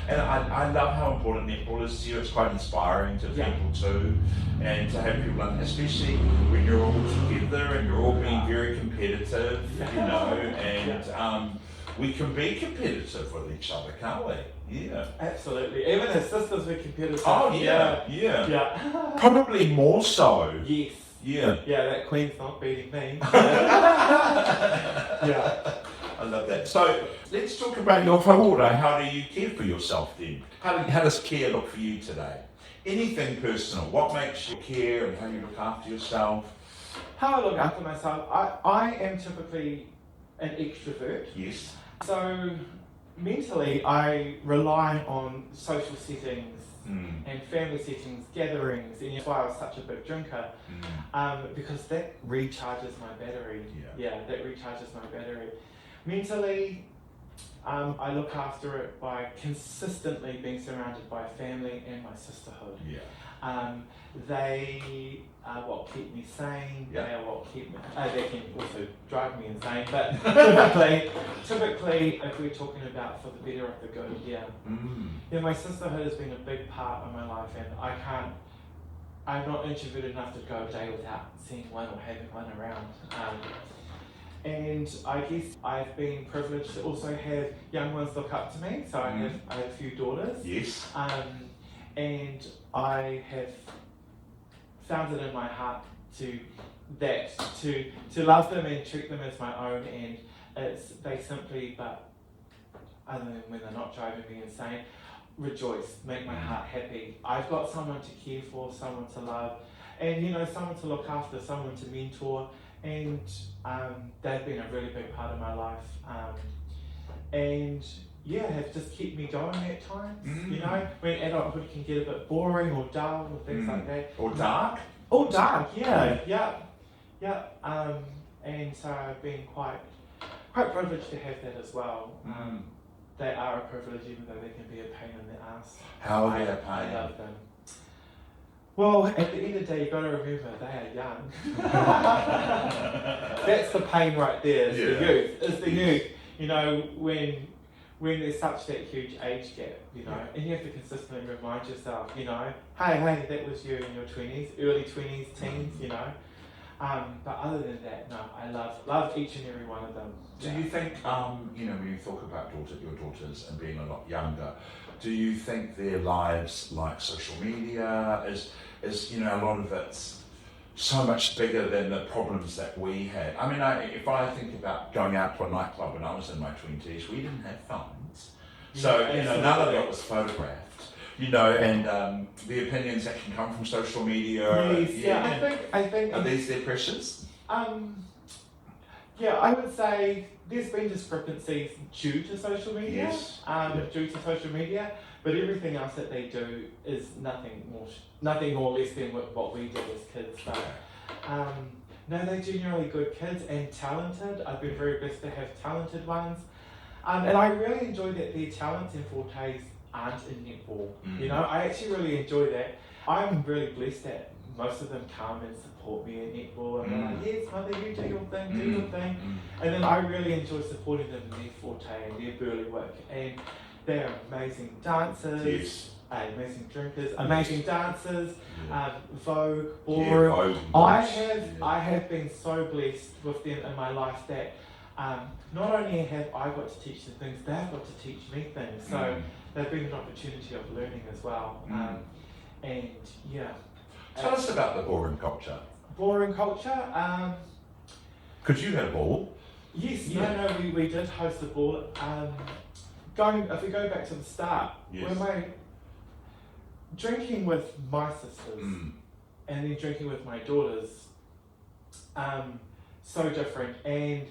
And I love how important netball is to you. It's quite inspiring to people too, and to have people, especially when you're all together and you're all being very competitive, and we can be competitive with each other, can't we? Yeah. Absolutely. Even as sisters, we're competitive. Oh yeah. Probably more so. Yes. Yeah. Yeah, that queen's not beating me. Yeah. I love that. So let's talk about your whānau. How do you care for yourself then? How does care look for you today? Anything personal. What makes you care and how you look after yourself? how I look after myself, I am typically an extrovert. Yes. So mentally, I rely on social settings and family settings, gatherings, and that's why I was such a big drinker, because that recharges my battery. Yeah, that recharges my battery. Mentally, I look after it by consistently being surrounded by family and my sisterhood. They are what keep me sane. They are what keep me. They can also drive me insane. But typically, if we're talking about for the better of the good, yeah, my sisterhood has been a big part of my life, and I'm not introverted enough to go a day without seeing one or having one around. And I guess I've been privileged to also have young ones look up to me. So I have a few daughters. Yes. And I have found it in my heart to love them and treat them as my own, and they simply, but other than when they're not driving me insane, rejoice, make my heart happy. I've got someone to care for, someone to love, and someone to look after, someone to mentor, and they've been a really big part of my life. And yeah, have just kept me going at times. When adulthood can get a bit boring or dull or things like that. Or dark. Or dark, yeah. And so I've been quite privileged to have that as well. They are a privilege, even though they can be a pain in the ass. How are they a pain? I love them. Well, at the end of the day, you've got to remember they are young. That's the pain right there. It's the youth. When there's such that huge age gap, and you have to consistently remind yourself, hey, that was you in your 20s, early 20s, teens, But other than that, no, I love each and every one of them. Do you think, when you talk about your daughters and being a lot younger, do you think their lives, like social media, is a lot of it's so much bigger than the problems that we had? I mean, if I think about going out to a nightclub when I was in my 20s, we didn't have phones. So, none of it was photographed. And the opinions that can come from social media. Yes, I think. Are these their pressures? Yeah, I would say there's been discrepancies due to social media. Due to social media, but everything else that they do is nothing more or less than what we did as kids. So, no, they're genuinely good kids and talented. I've been very blessed to have talented ones, and I really enjoy that their talents and fortes aren't in netball. I actually really enjoy that. I'm really blessed that most of them come and support me in netball, and they're like, yes, mother, you do your thing, And then I really enjoy supporting them in their forte and their burly work. And they're amazing dancers, amazing drinkers, amazing dancers, Vogue, ballroom. I have been so blessed with them in my life that not only have I got to teach them things, they've got to teach me things. So they've been an opportunity of learning as well. And yeah. Tell us about the ballroom culture. Ballroom culture? Because you had a ball. Yes, we did host a ball. If we go back to the start, when drinking with my sisters and then drinking with my daughters, so different. And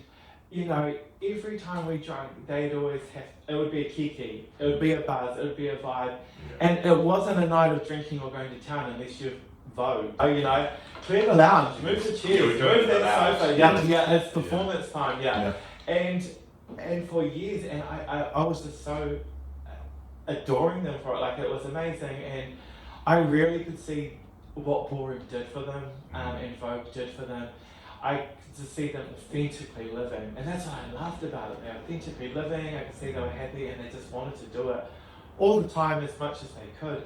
every time we drank, they'd always it would be a kiki, it would be a buzz, it would be a vibe, and it wasn't a night of drinking or going to town unless you've Vogue. Clear the lounge, move the chairs, move that sofa. It's performance time. And for years, and I was just so adoring them for it. Like, it was amazing, and I really could see what ballroom did for them, and Vogue did for them. I could just see them authentically living, and that's what I loved about it. They were authentically living. I could see they were happy, and they just wanted to do it all the time as much as they could.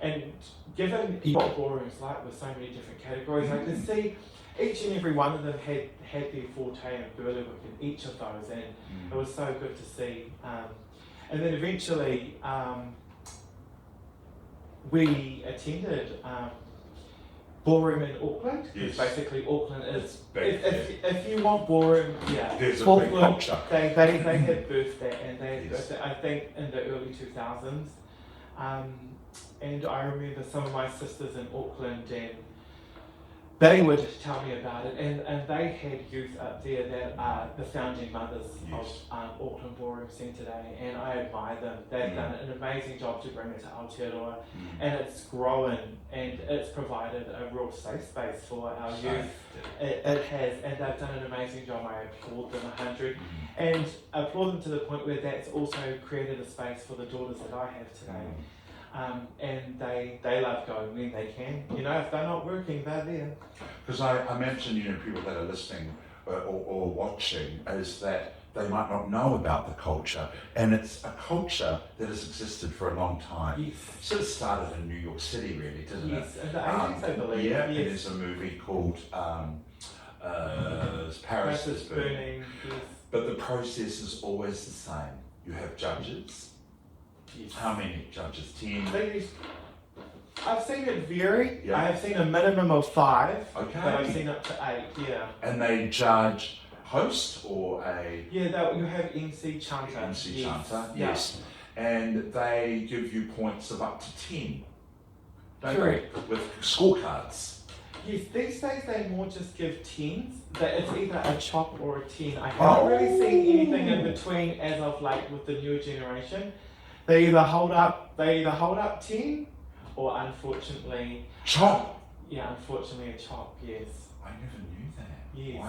And given what ballroom's like with so many different categories, I could see each and every one of them had their forte and burly work in each of those, and it was so good to see. And then eventually we attended ballroom in Auckland. Yes. Basically, Auckland is big, if you want ballroom, there's a big culture. They had birthed that, and they had birthed it, I think, in the early 2000s. And I remember some of my sisters in Auckland, and they would tell me about it, and they had youth up there that are the founding mothers Yes. of Auckland Ballroom Scene today, and I admire them. They've done an amazing job to bring it to Aotearoa, and it's grown, and it's provided a real safe space for our youth. It has, and they've done an amazing job. I applaud them 100, and applaud them to the point where that's also created a space for the daughters that I have today. And they love going when they can. You know, if they're not working, they're there. Because I mentioned, you know, people that are listening or watching, is that they might not know about the culture, and it's a culture that has existed for a long time. Yes. So it started in New York City, really, didn't it? Yes, in the 80s, I believe. Yeah, yes. and there's a movie called Paris is Burning. Yes. But the process is always the same. You have judges. Yes. How many judges? 10? I've seen it vary. Yeah. I have seen a minimum of 5, Okay. but I've seen up to 8, yeah. And they judge host or a Yeah, you have MC Chanter. MC yes. chanter, Yeah. yes. And they give you points of up to 10. Don't Correct. they? With scorecards. Yes, these days they more just give 10s. That it's either a chop or a 10. I haven't really seen anything in between as of late with the newer generation. They either hold up 10, or unfortunately, Chop. yeah, unfortunately a chop. Yes. I never knew that. Yes.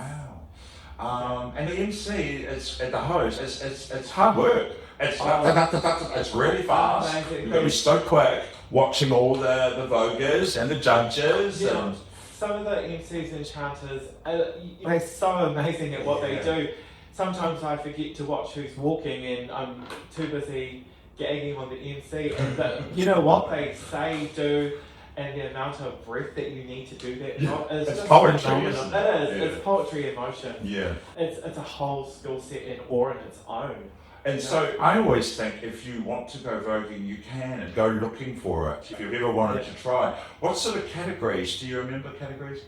Wow. And the MC is at the host. It's hard work. It's really fast. Amazing. You've got to be so quick watching all the voguers and the judges. Yeah. And Some of the MCs and chanters, they're so amazing at what they do. Sometimes I forget to watch who's walking, and I'm too busy gagging on the MC. And you know what they say, do, and the amount of breath that you need to do that job is It's just poetry, phenomenal. isn't It is. Yeah. It's poetry in motion. yeah. It's a whole skill set and awe in its own. And so I always think if you want to go voguing, you can, and go looking for it. If you've ever wanted to try, what sort of categories? Do you remember categories?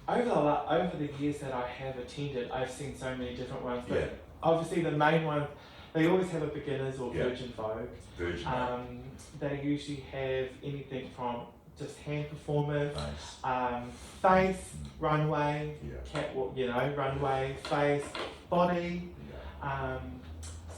Over the years that I have attended, I've seen so many different ones. But Yeah. obviously the main one, they always have a beginners or Yeah. virgin vogue. Virgin. They usually have anything from just hand performance, Nice. face, runway, Yeah. catwalk, runway, face, body, Yeah.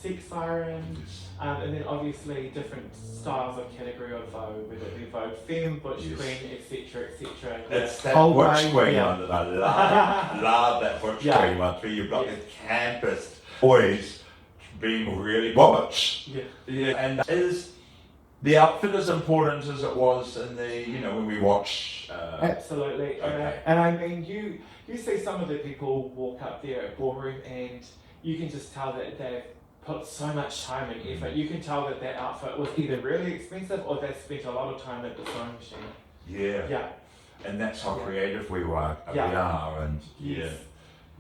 sex siren, Yes. and then obviously different styles of category of vogue, whether it be vogue femme, butch Yes. queen, etc., etc. It's that whole butch range, queen yeah. one that I love. Love that butch Yeah. queen one where you've got Yeah. the campus boys being really butch. Yeah. Yeah. And is the outfit as important as it was in the, when we watch? Absolutely. Okay. And I mean, you see some of the people walk up there at ballroom, and you can just tell that they've put so much time and effort. You can tell that outfit was either really expensive or they spent a lot of time at the sewing machine. Yeah. Yeah. And that's how creative we are. Yeah. We are. And Yes.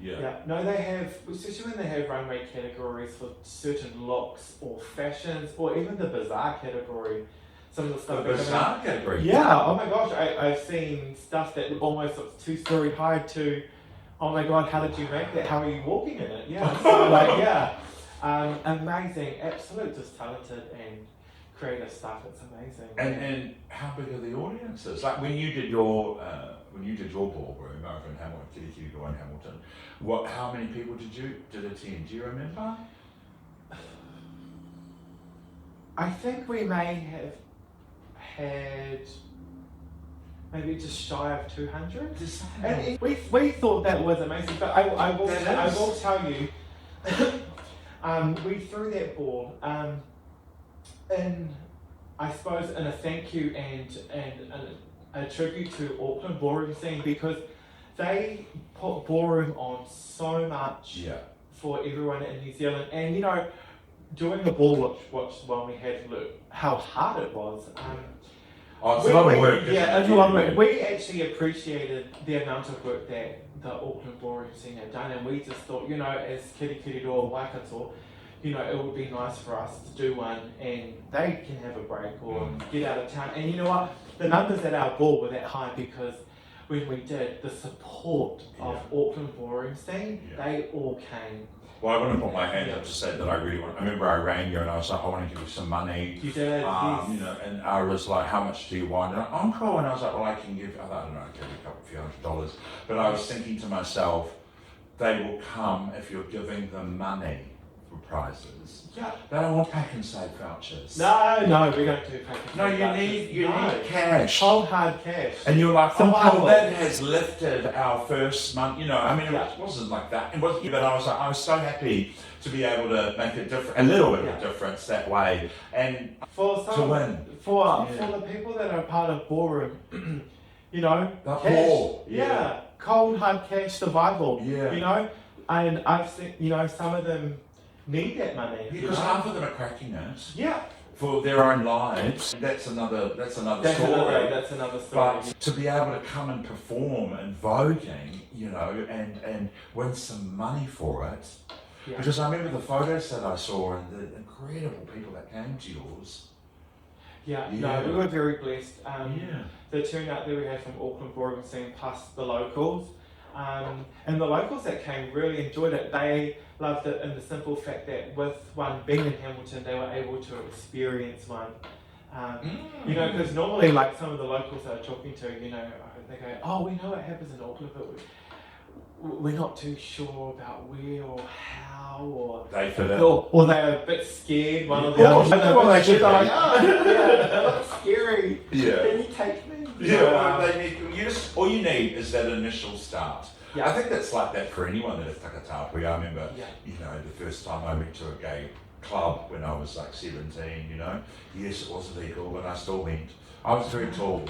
yeah. Yeah. No, they have, especially when they have runway categories for certain looks or fashions, or even the bizarre category. Some of the The stuff. that bizarre category. Yeah, oh my gosh, I've seen stuff that almost looks 2-story high to, oh my god, how did you make that? How are you walking in it? Yeah, so amazing, absolute, just talented and creative stuff. It's amazing. And how big are the audiences? Like when you did your ballroom over in Hamilton, Takatāpui in Hamilton, how many people did attend? Do you remember? I think we may have had maybe just shy of 200. And we thought that was amazing, but I will tell you, we threw that ball in, I suppose, in a thank you and a tribute to Auckland Ballroom Scene, because they put ballroom on so much for everyone in New Zealand. And doing the ball watch when we had, look how hard it was. It's a lot of work. Yeah, it's a lot of work. We actually appreciated the amount of work that the Auckland Ballroom Scene had done, and we just thought, as kōrero Waikato, it would be nice for us to do one and they can have a break or get out of town. And you know what? The numbers at our ball were that high because when we did, the support of Auckland ballroom scene, they all came. Well, I want to put my hand up to say that I really want. I remember I rang you and I was like, I want to give you some money. You did, yes. You know, and I was like, how much do you want? And I'm cool. And I was like, well, I can give. I don't know, I'll give you a few $100. But I was thinking to myself, they will come if you're giving them money for prizes. Yeah. They don't want pack and save vouchers. No, we don't do pack and save. No, you need cash. Cold hard cash. And you're like, Some well, that has lifted our first month. You know, I mean, Yeah. it wasn't like that. It wasn't, but I was like, I was so happy to be able to make a little bit of a difference that way, and to win. For the people that are part of ballroom, you know, They're cash. poor. Yeah. Cold hard cash survival. Yeah. You know, and I've seen, you know, some of them need that money. Because half of them are cracking it Yeah. for their own lives. That's another story. That's another story. But to be able to come and perform and voguing, you know, and win some money for it. Yeah. Because I remember the photos that I saw and the incredible people that came to yours. Yeah, Yeah. no, we were very blessed. The turnout that we had from Auckland ballroom scene plus the locals. And the locals that came really enjoyed it. They loved it in the simple fact that with one being in Hamilton, they were able to experience one. You know, because normally, like some of the locals I was talking to, you know, they go, oh, we know it happens in Auckland, but we're not too sure about where or how, or They fit in. or they're a bit scared. One of the Well, they they should like, be. that looks scary. Yeah. Can you take me? Yeah, well, all you need is that initial start. Yeah. I think that's like that for anyone that is Takatāpui. I remember, Yeah. you know, the first time I went to a gay club when I was like 17, you know. Yes, it was illegal, but I still went. I was very tall.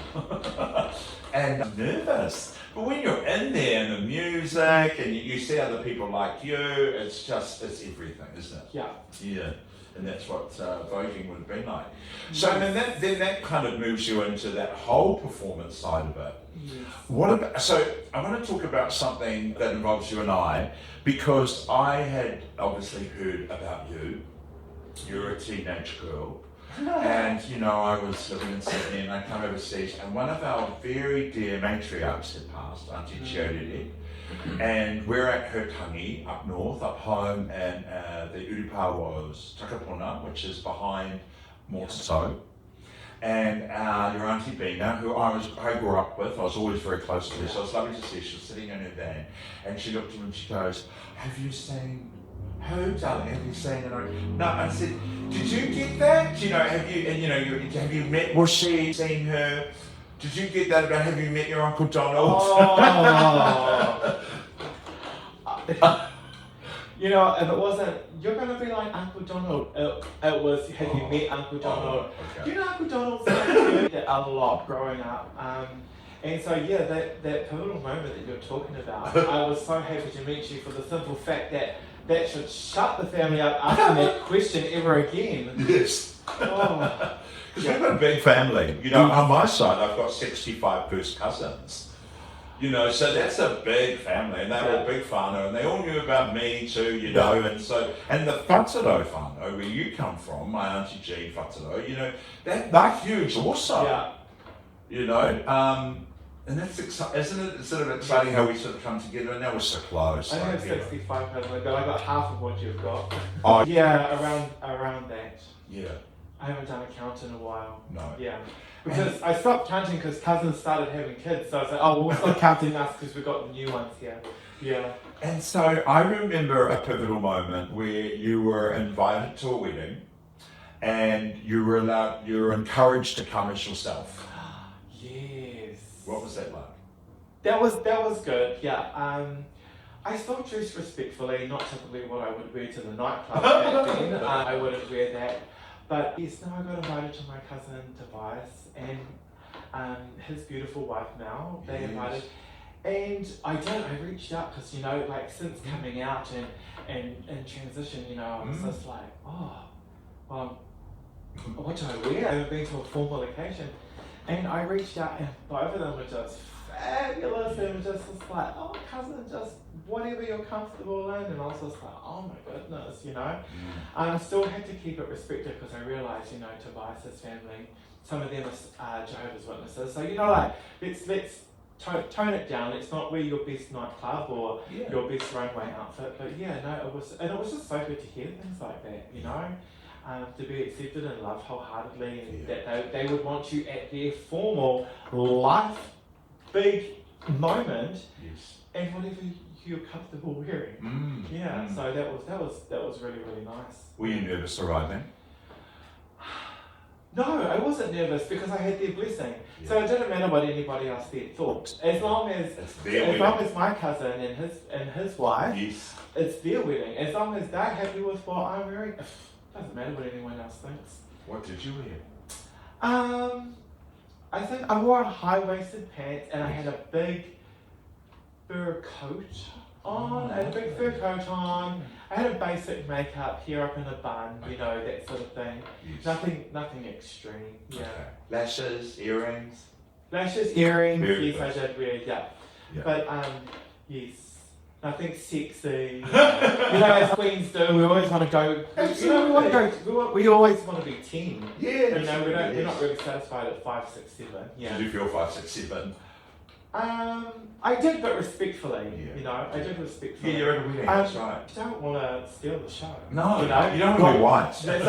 And I'm nervous. But when you're in there and the music and you see other people like you, it's everything, isn't it? Yeah. Yeah. And that's what voguing would have been like. So then that kind of moves you into that whole performance side of it. Yes. So I want to talk about something that involves you and I, because I had obviously heard about you. You're a teenage girl. And, you know, I was living in Sydney and I come overseas, and one of our very dear matriarchs had passed, Auntie Chiarere, and we're at her tangi up north, up home, and the Uripawa's Takapuna, which is behind Mortiso. And your Auntie Bina, who I grew up with, I was always very close to her, so it was lovely to see. She was sitting in her van, and she looked at me and she goes, "Have you seen who, darling? Have you seen it?" No, I said, "Did you get that? You know, have you met Woshē? Seen her? Did you get that about have you met your Uncle Donald?" Oh. You know, if it wasn't, you're going to be like Uncle Donald. It was, have you met Uncle Donald? Okay. You know, Uncle Donald's a lot growing up. And so, yeah, that pivotal moment that you're talking about, I was so happy to meet you for the simple fact that should shut the family up asking that question ever again. Yes. Oh. Because we've got a big family. You know, on my side, I've got 65 first cousins. You know, so that's a big family, and they're all big whānau, and they all knew about me too, you know, and the whātaro whānau, where you come from, my Auntie G whātaro, you know, they're huge also. Yeah. You know, and that's exciting, isn't it? It's sort of exciting how we sort of come together, and now we're so close. I have you know. 65 cousins, but I got half of what you've got. Oh, Yeah, around that. yeah. I haven't done a count in a while. No. Yeah. Because I stopped counting because cousins started having kids, so I was like, oh, well, we'll stop counting us because we've got the new ones here. Yeah. And so I remember a pivotal moment where you were invited to a wedding, and you were encouraged to come as yourself. Yes. What was that like? That was good. Yeah. I still dress respectfully, not typically what I would wear to the nightclub back then. I wouldn't wear that. But yes, now I got invited to my cousin Tobias and his beautiful wife Mel. They invited, and I reached out because, you know, like since coming out and transition, you know, I was just like, oh, well, what do I wear? I haven't been to a formal occasion, and I reached out, and both of them were just fabulous, and just like, oh, cousin, just whatever you're comfortable in. And I was just like, oh my goodness, you know. And I still had to keep it respected because I realised, you know, Tobias's family, some of them are Jehovah's Witnesses, so, you know, like let's tone it down. Let's not wear your best nightclub or your best runway outfit. But yeah, no, it was just so good to hear things like that, you know, to be accepted and loved wholeheartedly, and that they would want you at their formal life big moment, and whatever you're comfortable wearing. So that was really, really nice. Were you nervous arriving? No, I wasn't nervous because I had their blessing. So it didn't matter what anybody else there thought. As long as my cousin and his wife, it's their wedding. As long as they're happy with what I'm wearing, it doesn't matter what anyone else thinks. What did you wear? I think I wore a high-waisted pants and I had a big fur coat on. I had a big fur coat on. I had a basic makeup, hair up in a bun, you know, that sort of thing. Nothing extreme. Yeah. Okay. Lashes, earrings. Lashes, earrings. Very yes, good. I did wear. Yeah. But yes, nothing sexy. You know, as queens do, we always want to go. Absolutely. We always want to be 10. Yeah. You know, we're not really satisfied at 5, 6, 7. Yeah. Did you feel 5, 6, 7? I did, but respectfully. You know, I did respectfully. Yeah, you're at a wedding. That's right. You don't want to steal the show. No, you know, you don't want to be white.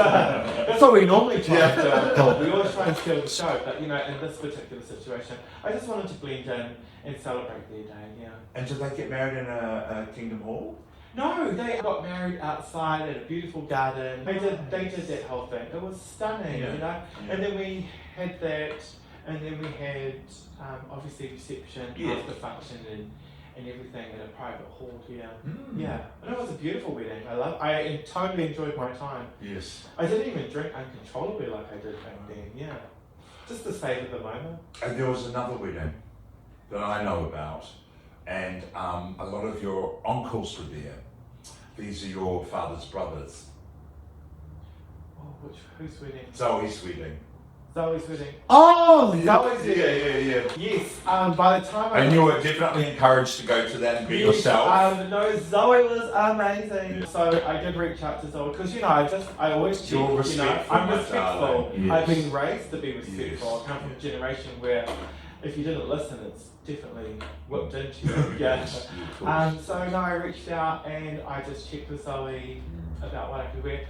That's what we normally try to do. We always try and steal the show, but you know, in this particular situation, I just wanted to blend in and celebrate their day. Yeah. And did they get married in a Kingdom Hall? No, they got married outside at a beautiful garden. They did that whole thing. It was stunning, you know. Yeah. And then we had that, and then we had obviously reception after function and everything in a private hall here. Yeah, and it was a beautiful wedding. I totally enjoyed my time. Yes. I didn't even drink uncontrollably like I did back then. Yeah, just to savor the moment. And there was another wedding that I know about, and a lot of your uncles were there. These are your father's brothers. Oh, whose wedding? Zoe's wedding. Zoe's wedding. Oh, Zoe's wedding. Yeah. Yes. By the time and you were definitely encouraged to go to that and be yourself. No, Zoe was amazing. Yeah. So I did reach out to Zoe because I always check. You're respectful. I'm respectful. Yes. I've been raised to be respectful. I come from a generation where if you didn't listen, it's definitely whipped into you. Yeah. So no, I reached out and I just checked with Zoe about what I could wear.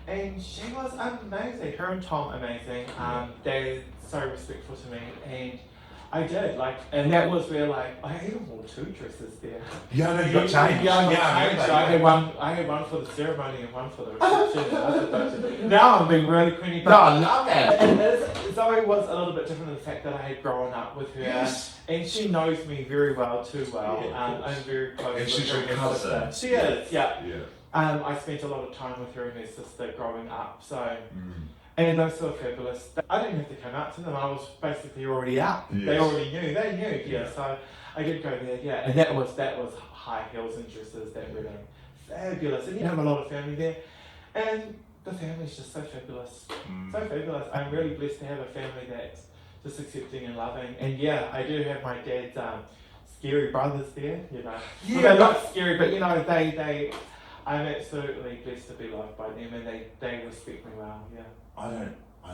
And she was amazing. Her and Tom, amazing. They're so respectful to me, and I did and that was where I even wore 2 dresses there. Yeah, no, you got changed. I had one for the ceremony and one for the reception. Now I'm being really queenie. No, I love that. And Zoe was a little bit different in the fact that I had grown up with her, and she knows me very well too well. I'm very close. And she's your cousin. She is, yeah. I spent a lot of time with her and her sister growing up, so and those were fabulous. I didn't have to come out to them. I was basically already out. Yes. They already knew. They knew. So I did go there. And that was high heels and dresses. That wedding, fabulous. And you have a lot of family there, and the family's just so fabulous. So fabulous. I'm really blessed to have a family that's just accepting and loving. And I do have my dad's scary brothers there. You know, they're not scary, but you know they. I'm absolutely blessed to be loved by them, and they respect me well. Yeah. I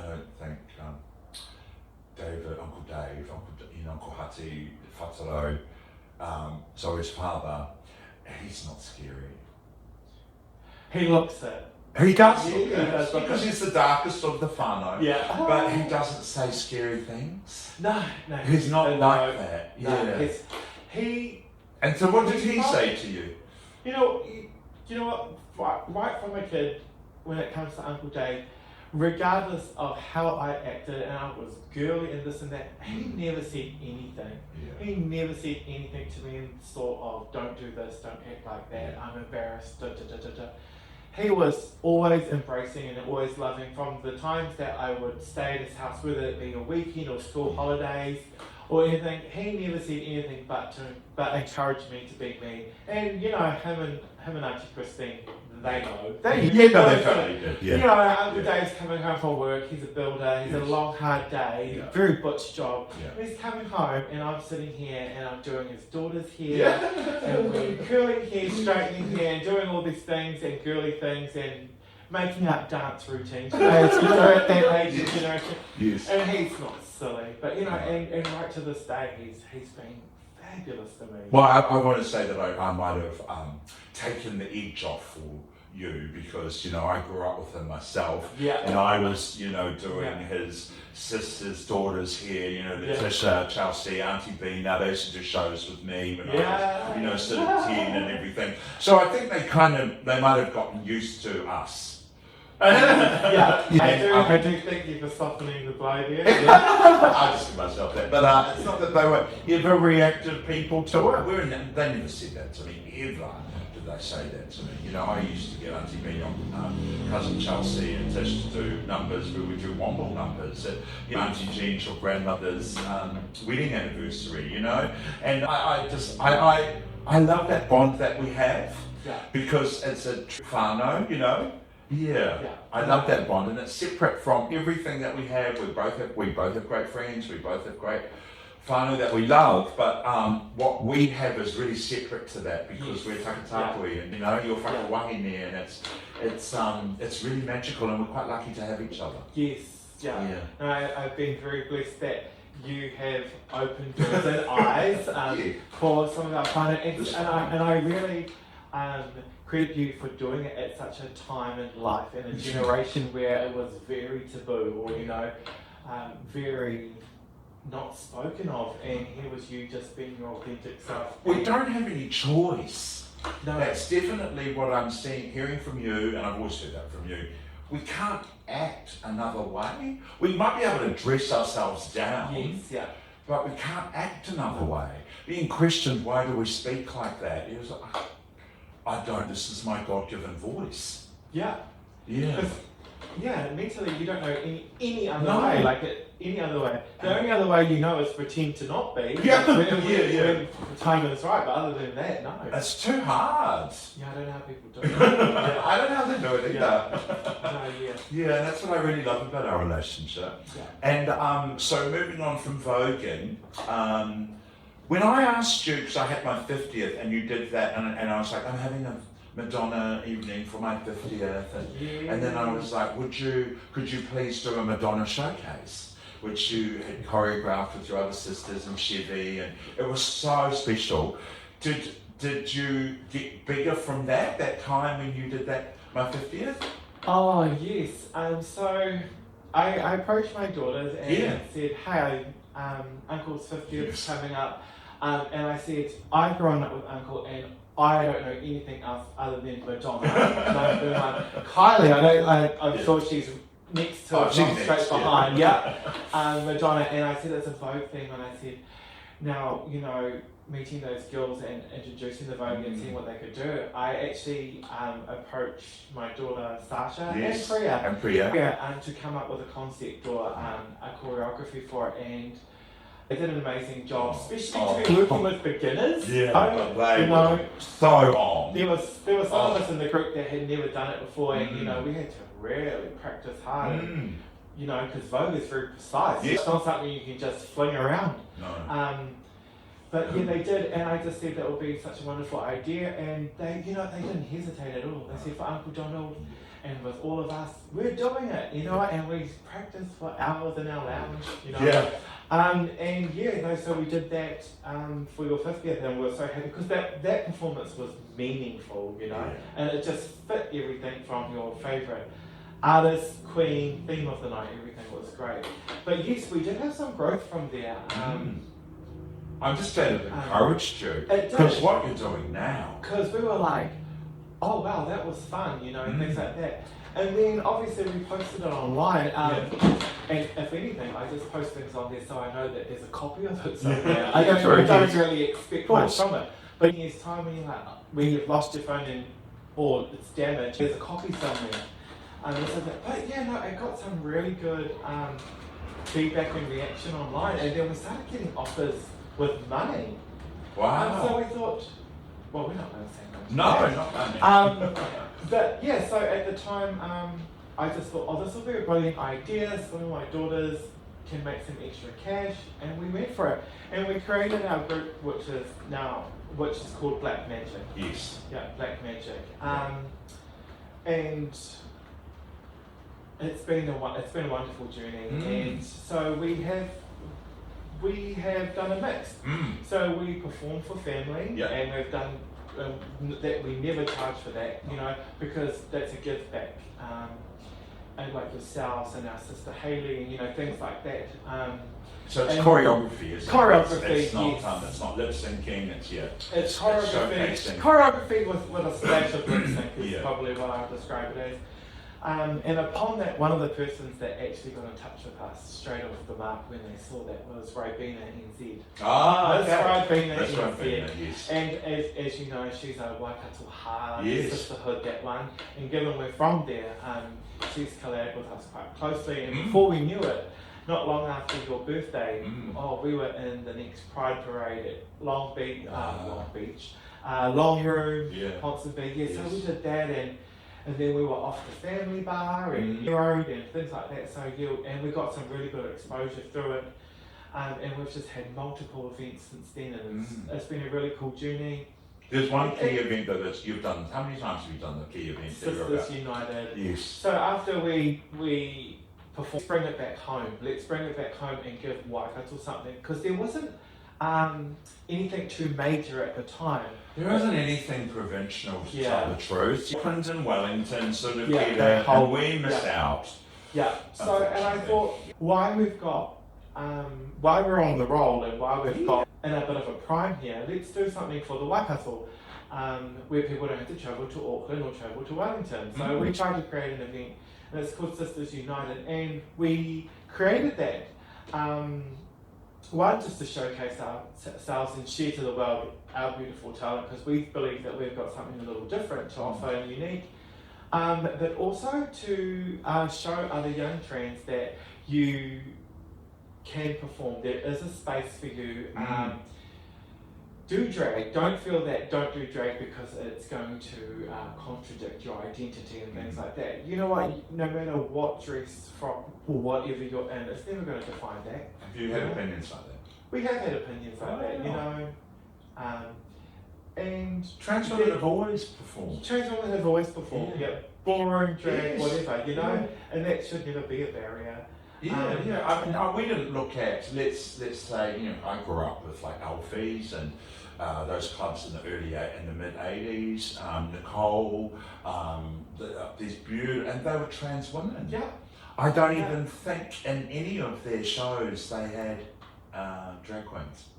don't think David, Uncle Dave, Uncle Hati, Whātaro, Zoe's father, he's not scary. He looks it. He does. He does because he's the darkest of the whānau. Yeah. But he doesn't say scary things. No. He's not like that. Yeah. And so what did he say to you? You know what? Right from a kid, when it comes to Uncle Dave, regardless of how I acted and I was girly and this and that, he never said anything. Yeah. He never said anything to me in sort of, don't do this, don't act like that, I'm embarrassed, He was always embracing and always loving from the times that I would stay at his house, whether it be a weekend or school holidays or anything. He never said anything but encouraged me to be me. And him and Auntie Christine, they know. They totally did. Yeah. Uncle Dave's coming home from work, he's a builder, he's had a long, hard day, very butch job. Yeah. He's coming home and I'm sitting here and I'm doing his daughter's hair, and we're curling hair, straightening hair, and doing all these things and girly things and making up dance routines. At that age, Yes. And he's not silly, but and right to this day he's been fabulous to me. Well, I want to say that I might have taken the edge off for you because, you know, I grew up with him myself. Yeah. And I was, you know, doing Yeah. his sister's daughter's hair, you know, the Yeah. Tisha, Chelsea, Auntie B. Now they used to do shows with me when I Yeah. was, you know, sort of 10 and everything. So I think they might have gotten used to us. Yeah, Yeah. I do thank you for softening the blow there. I just give myself that. But it's not that they were ever reactive people to it. They never said that to me, ever did they say that to me. You know, I used to get Auntie B on Cousin Chelsea and Tish to do numbers where we do Womble numbers at Auntie Jean's or grandmother's wedding anniversary, you know. And I love that bond that we have because it's a whānau, you know. Yeah, I love that bond, and it's separate from everything that we have. We both have great friends. We both have great whānau that we love. But what we have is really separate to that because we're Takatāpui, and you know you're whakawahine, and it's really magical, and we're quite lucky to have each other. Yes, yeah. No, I've been very blessed that you have opened doors and eyes for some of our whānau, and I really credit you for doing it at such a time in life in a generation where it was very taboo or, you know, very not spoken of, and here was you just being your authentic self. We don't have any choice. No. That's definitely what I'm hearing from you, and I've always heard that from you. We can't act another way. We might be able to dress ourselves down, but we can't act another way. Being questioned, why do we speak like that? It was like, I don't, this is my God-given voice. Yeah. Yeah. Yeah, mentally you don't know any other way, any other way. The only other way you know is pretend to not be. Yeah. When the time is right, but other than that, no. It's too hard. Yeah, I don't know how people do it. I don't know how they do it either. Yeah, that's what I really love about our relationship. Yeah. And so moving on from voguing, when I asked you, because I had my 50th and you did that, and I was like, I'm having a Madonna evening for my 50th, and then I was like, could you please do a Madonna showcase, which you had choreographed with your other sisters and Chevy, and it was so special. Did you get bigger from that time when you did that, my 50th? Oh, yes. So I approached my daughters and said, hey, Uncle's 50th is coming up. And I said, I've grown up with Uncle and I don't know anything else other than Madonna. Kylie, I'm sure she's next to straight behind. Madonna. And I said, it's a Vogue thing. And I said, now, you know, meeting those girls and introducing the Vogue and seeing what they could do, I actually approached my daughter Sasha and Priya to come up with a concept or a choreography for it. And they did an amazing job, especially to be working with beginners. They were so on. There was some of us in the group that had never done it before, and you know we had to really practice hard. And, you know, because Vogue is very precise. It's not something you can just fling around. No. But yeah, they did, and I just said that would be such a wonderful idea, and they didn't hesitate at all. They said for Uncle Donald. And with all of us, we're doing it, you know, and we practiced for hours in our lounge, you know. So we did that for your 50th, and we were so happy because that performance was meaningful, you know, and it just fit everything from your favourite artist, queen, theme of the night, everything was great. But yes, we did have some growth from there. I'm just glad it encouraged you, because what you're doing now. Because we were like, oh wow, that was fun, you know, and things like that. And then obviously we posted it online, and if anything, I just post things on there so I know that there's a copy of it somewhere. I don't really expect much from it. But in years' time, when you've lost your phone or it's damaged, there's a copy somewhere. But yeah, no, I got some really good feedback and reaction online, and then we started getting offers with money. Wow. So we thought, well, we're not going to say much. No, not money. But yeah, so at the time, I just thought, oh, this will be a brilliant idea. Some of my daughters can make some extra cash, and we went for it. And we created our group, which is called Black Magic. Yes. Yeah, Black Magic. And it's been a wonderful journey. And so we we have done a mix. So we perform for family, and we've done that. We never charge for that, you know, because that's a give back. And like yourselves and our sister Hayley, and you know, things like that. So it's choreography, isn't it? Choreography, it's not, yes. It's not lip syncing, it's choreography. Showcasing. Choreography with a splash of lip sync is probably what I would describe it as. And upon that, one of the persons that actually got in touch with us straight off the mark when they saw that was Ribena NZ. That's Ribena NZ. NZ. Yes. And as you know, she's a Waikato hard sisterhood, that one. And given we're from there, she's collaborated with us quite closely. And before we knew it, not long after your birthday, we were in the next Pride Parade at Long Room, Ponsonby. So we did that, and then we were off to Family Bar and Road and things like that. So and we got some really good exposure through it. And we've just had multiple events since then, and it's been a really cool journey. There's one key event that you've done. How many times have you done the key event? Sisters United. Yes. So after we perform, let's bring it back home. Let's bring it back home and give Waikato something, because there wasn't anything too major at the time. There isn't anything provincial, to tell the truth. Auckland and Wellington sort of get it, and we miss out. Yeah. So, and I thought, why we're on the roll and why we've got in a bit of a prime here, let's do something for the Waikato, where people don't have to travel to Auckland or travel to Wellington. So we tried to create an event, and it's called Sisters United, and we created that. One, just to showcase ourselves and share to the world our beautiful talent, because we believe that we've got something a little different to offer and unique. But also to show other young trans that you can perform. There is a space for you. Do drag. Don't feel that. Don't do drag because it's going to contradict your identity and things like that. You know what? No matter what dress from or whatever you're in, it's never going to define that. Have you had opinions like that? We have had opinions like that, you know. And trans women have always performed. Trans women have always performed. Yeah. Ballroom, drag, whatever, you know. And that should never be a barrier. I mean, we didn't look at, let's say, you know, I grew up with like Alfie's and those clubs in the mid 80s, Nicole, these beautiful, and they were trans women. Yeah. I don't even think in any of their shows they had drag queens.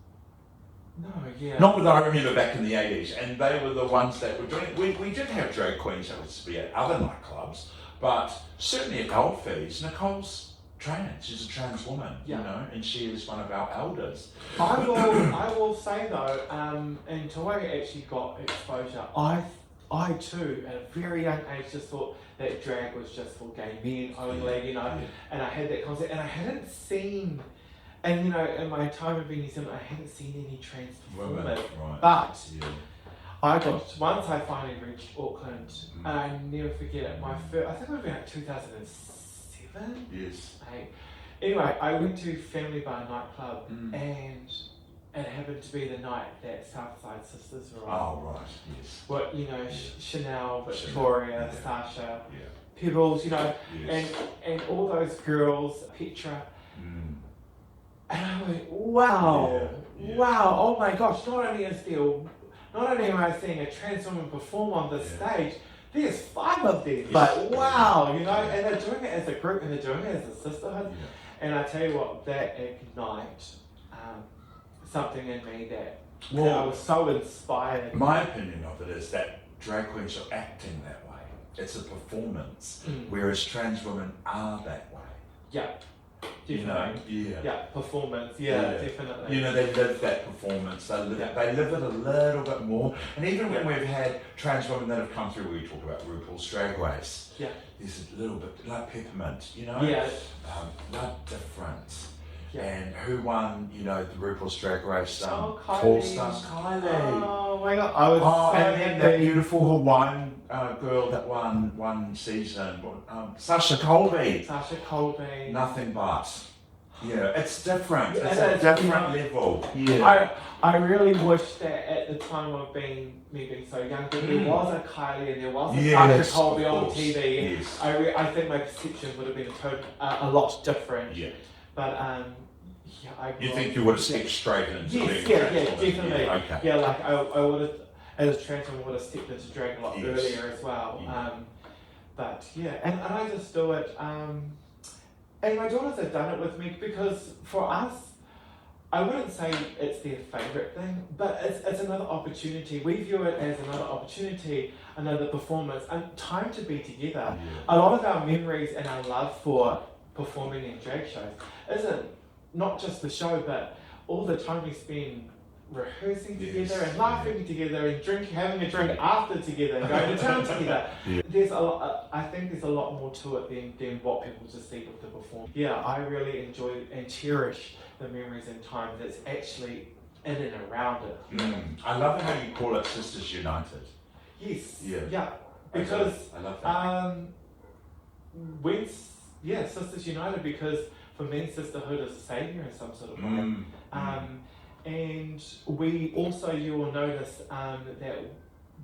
No, yeah. Not that I remember back in the 80s, and they were the ones that were doing it. We did have drag queens that would be at other nightclubs, but certainly at Alfie's, Nicole's trans. She's a trans woman, you know, and she is one of our elders. I will say though, until I actually got exposure, I too, at a very young age, just thought that drag was just for gay men only, you know, and I had that concept, and I hadn't seen, and you know, in my time of being in New Zealand, I hadn't seen any trans performers, but I got, once I finally reached Auckland, I never forget it, my first, I think it would have been like 2007? Yes. Anyway, I went to Family Bar nightclub, and it happened to be the night that Southside Sisters were on. Oh, right, yes. What, you know, Chanel, Victoria, Sasha, Pebbles, you know, and all those girls, Petra. And I went, wow, oh my gosh, not only am I seeing a trans woman perform on this stage, there's 5 of them. But wow, you know, and they're doing it as a group and they're doing it as a sisterhood. And I tell you what, that ignites something in me that I was so inspired. My opinion of it is that drag queens are acting that way. It's a performance, whereas trans women are that way. Yeah. Definitely. You know, performance, definitely. You know, they live that performance, they live it a little bit more. And even when we've had trans women that have come through, we talk about RuPaul's Drag Race, there's a little bit, like Peppermint, you know, like different. And who won, you know, the RuPaul's Drag Race All Stars? Kylie. Oh my god, I was so and then that beautiful Hawaiian girl that won one season, Sasha Colby. Nothing but. Yeah, it's different. It's a different level. Yeah. I really wish that at the time of me being so young, that there was a Kylie and there was a Sasha Colby on TV. Yes. I think my perception would have been a lot different. Yeah. But Yeah, I You think you would have stepped straight into being yes, a yeah, trans woman? definitely. Yeah, okay. Yeah, like I would have, as a trans woman, would have stepped into drag a lot Yes. earlier as well. Yeah. But yeah, and I just do it. And my daughters have done it with me because for us, I wouldn't say it's their favourite thing, but it's another opportunity. We view it as another opportunity, another performance, and time to be together. Yeah. A lot of our memories and our love for performing in drag shows isn't not just the show, but all the time we spend rehearsing Yes. together and laughing together and having a drink after together and going to town together. Yeah. There's a lot. I think there's a lot more to it than what people just see with the performance. Yeah, I really enjoy and cherish the memories and time that's actually in and around it. I love how you call it Sisters United. Yes. Yeah. Yeah. Because I love that. Sisters United, because for me sisterhood is a saviour in some sort of way. And we also, you will notice that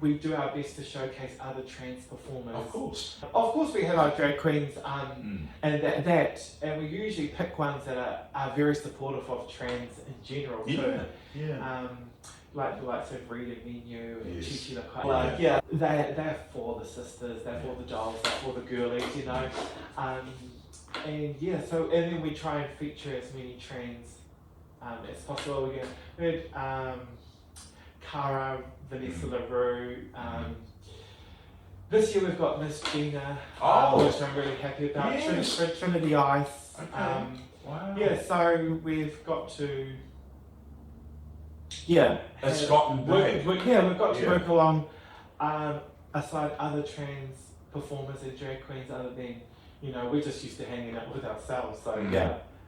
we do our best to showcase other trans performers. Of course. Of course, we have our drag queens, and and we usually pick ones that are very supportive of trans in general too. Yeah. Like the likes of Rita Menu and Yes. Chichi Lakai. They're for the sisters, they're for the dolls, they're for the girlies, you know. And then we try and feature as many trans as possible. We had Cara, Vanessa LaRue. This year we've got Miss Gina, which I'm really happy about. Yes. Trinity Ice. Okay. Wow. Yeah, so we've got to. Yeah. It's gotten big. We've got to work along aside other trans performers and drag queens other than, we're just used to hanging out with ourselves. So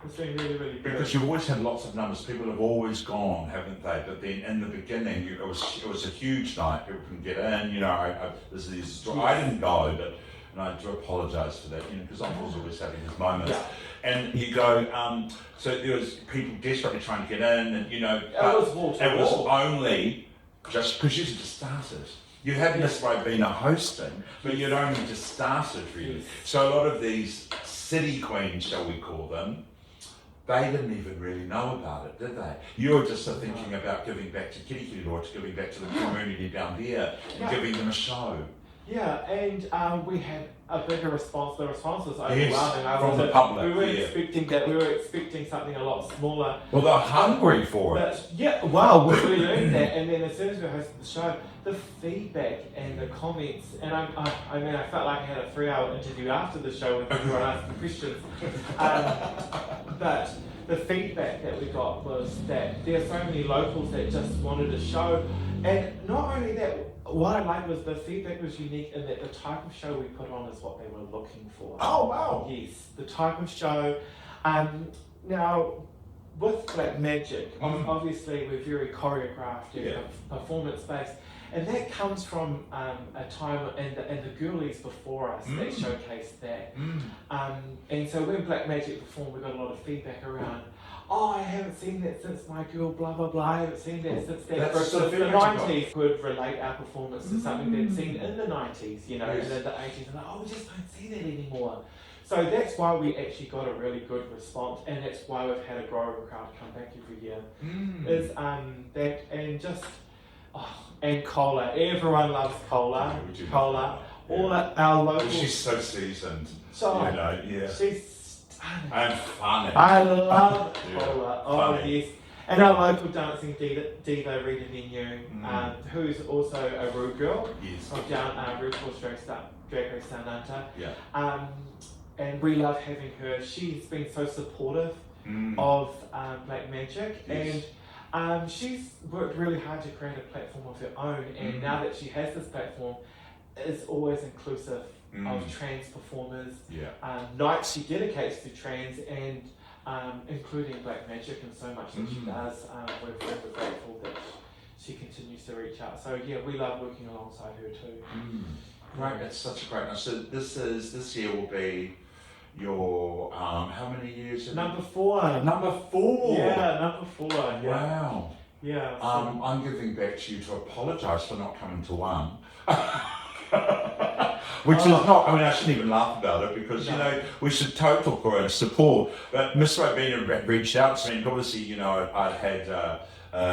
it's been really, really good. Because you've always had lots of numbers. People have always gone, haven't they? But then in the beginning, it was a huge night. People can get in. I didn't go, but and I do apologise for that. Because I'm also always having these moments. Yeah. And you go. So there was people desperately trying to get in, and it was wall to it was wall. only just because you just started. You hadn't necessarily been a hosting, but you'd only just started really. Yes. So a lot of these city queens, shall we call them, they didn't even really know about it, did they? You were just thinking about giving back to Kirikiri, giving back to the community down there, and giving them a show. Yeah, and we had a bigger response. The response was overwhelming. Yes, from the public. We were expecting that. We were expecting something a lot smaller. Well, they're hungry for it. But, we learned that, and then as soon as we hosted the show, the feedback and the comments, and I felt like I had a 3-hour interview after the show with everyone asking questions. But the feedback that we got was that there are so many locals that just wanted a show, and not only that. What I liked was the feedback was unique in that the type of show we put on is what they were looking for. Oh, wow. Yes, the type of show. Now, with Black Magic, obviously we're very choreographed and performance-based, and that comes from a time and the girlies before us that showcased that. And so when Black Magic performed, we got a lot of feedback around, I haven't seen that since my girl, blah, blah, blah. I haven't seen that since that That's the the 90s. Could relate our performance to something they'd seen in the 90s, and in the 80s. And we just don't see that anymore. So that's why we actually got a really good response, and that's why we've had a growing crowd come back every year. Is that, and just, and Cola. Everyone loves Cola. Yeah, Cola. All our local. She's so seasoned. So, she's and funny. I love Cola. Funny. Yes. And our local dancing diva, Rita Menu, who's also a Ru girl from down RuPaul's Drag Race Down Under. Yeah. And we love having her. She's been so supportive of Black Magic, and she's worked really hard to create a platform of her own. And now that she has this platform, it's always inclusive of trans performers. Nights she dedicates to trans, and including Black Magic and so much that she does. We're very grateful that she continues to reach out. So we love working alongside her too. Great, that's such a great night. So this year will be your how many years? Number 4. Number 4. Yeah, number 4. Yeah. Wow. Yeah. I'm giving back to you to apologise for not coming to one. which is not, I mean, I shouldn't even laugh about it because, you know, we should total for her support. But Miss Robina reached out to me, and obviously, you know, I'd had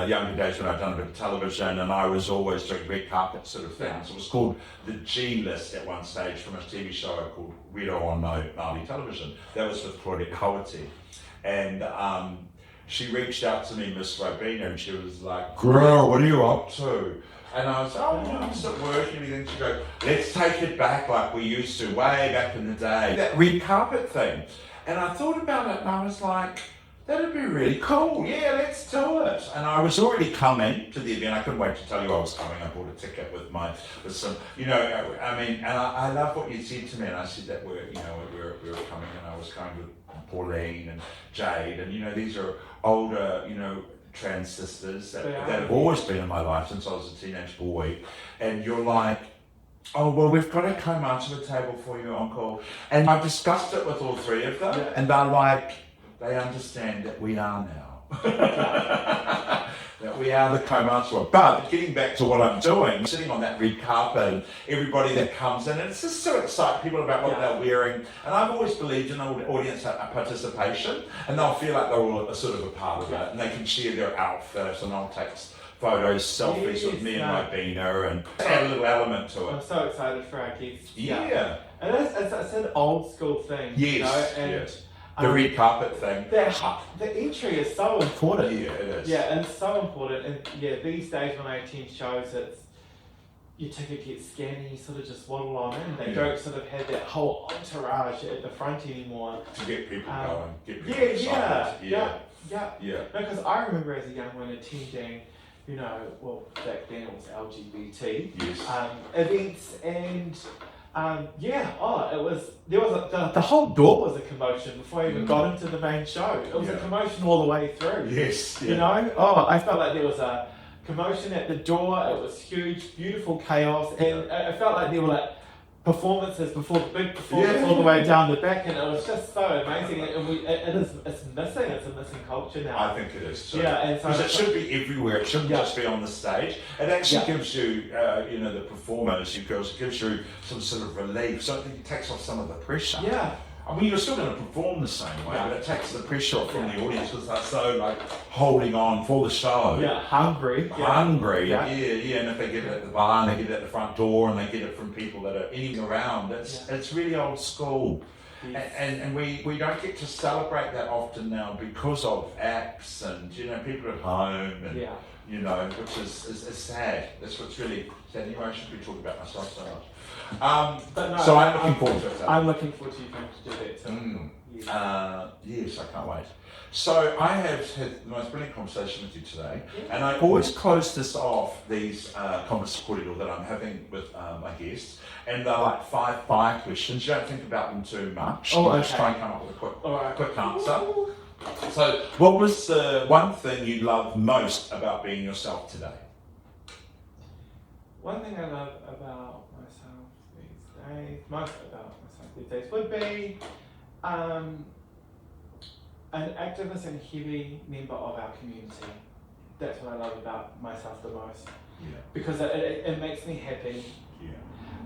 younger days when I'd done a bit of television, and I was always doing red carpet sort of things. It was called the G List at one stage from a TV show called kōrero on Māori television. That was with Aotearoa. And she reached out to me, Miss Robina, and she was like, "Girl, what are you up to?" And I was like, "Oh, I'm just at work and everything." She goes, "Let's take it back like we used to, way back in the day. That red carpet thing." And I thought about it and I was like, that'd be really cool. Yeah, let's do it. And I was already coming to the event. I couldn't wait to tell you I was coming. I bought a ticket with some, you know, I mean, and I love what you said to me. And I said that we were coming, and I was coming with Pauline and Jade. And, you know, these are older, you know, trans sisters that have always been in my life since I was a teenage boy. And you're like, "Oh, well, we've got a kōrero table for you, Uncle." And I've discussed it with all three of them. And they're like, they understand that we are now. That we are the kōrero. But getting back to what I'm doing, sitting on that red carpet, and everybody that comes in, and it's just so exciting people about what they're wearing. And I've always believed in audience participation, and they'll feel like they're all a sort of a part of it, and they can share their outfit, and I'll take photos, selfies with me and Robina, and add a little element to it. I'm so excited for our guests. Yeah. And it's an old school thing. Yes, You know? And, yes. The red carpet thing. The entry is so important. Yeah, it is. Yeah, and it's so important. And yeah, these days when I attend shows, it's your ticket gets scanned and you sort of just waddle on in. They don't sort of have that whole entourage at the front anymore. To get people going, get people excited. Yeah. No, because I remember as a young one attending, you know, well, back then it was LGBT events, and the whole door was a commotion before I even got into the main show. It was a commotion all the way through. Yes. You know? I felt like there was a commotion at the door. It was huge, beautiful chaos, and I felt like there were like performances before the big performance all the way down the back, and it was just so amazing. And it's missing. It's a missing culture now. I think it is too. Yeah, and so because it should be everywhere. It shouldn't just be on the stage. It actually gives you, you know, the performers, you girls, it gives you some sort of relief. So it takes off some of the pressure. Yeah. I mean, you're still going to perform the same way, but it takes the pressure off from the audience because they're so like holding on for the show. Yeah, hungry. Yeah. And if they get it at the bar and they get it at the front door and they get it from people that are anywhere around, it's really old school. Yes. And we don't get to celebrate that often now because of apps and, you know, people at home and, you know, which is sad. That's what's really sad. Anyway, I shouldn't be talking about myself so much. So I'm looking forward to it. I'm looking forward to you coming to do that too. Yes, I can't wait. So I have had the most brilliant conversation with you today, and I always close this off, these conversations that I'm having with my guests, and they're like five fire questions. You don't think about them too much. Just try and come up with a quick answer. So what was the one thing you love most about being yourself today? One thing I love about myself these days, most about myself these days, would be an activist and heavy member of our community. That's what I love about myself the most. Yeah. Because it makes me happy. Yeah.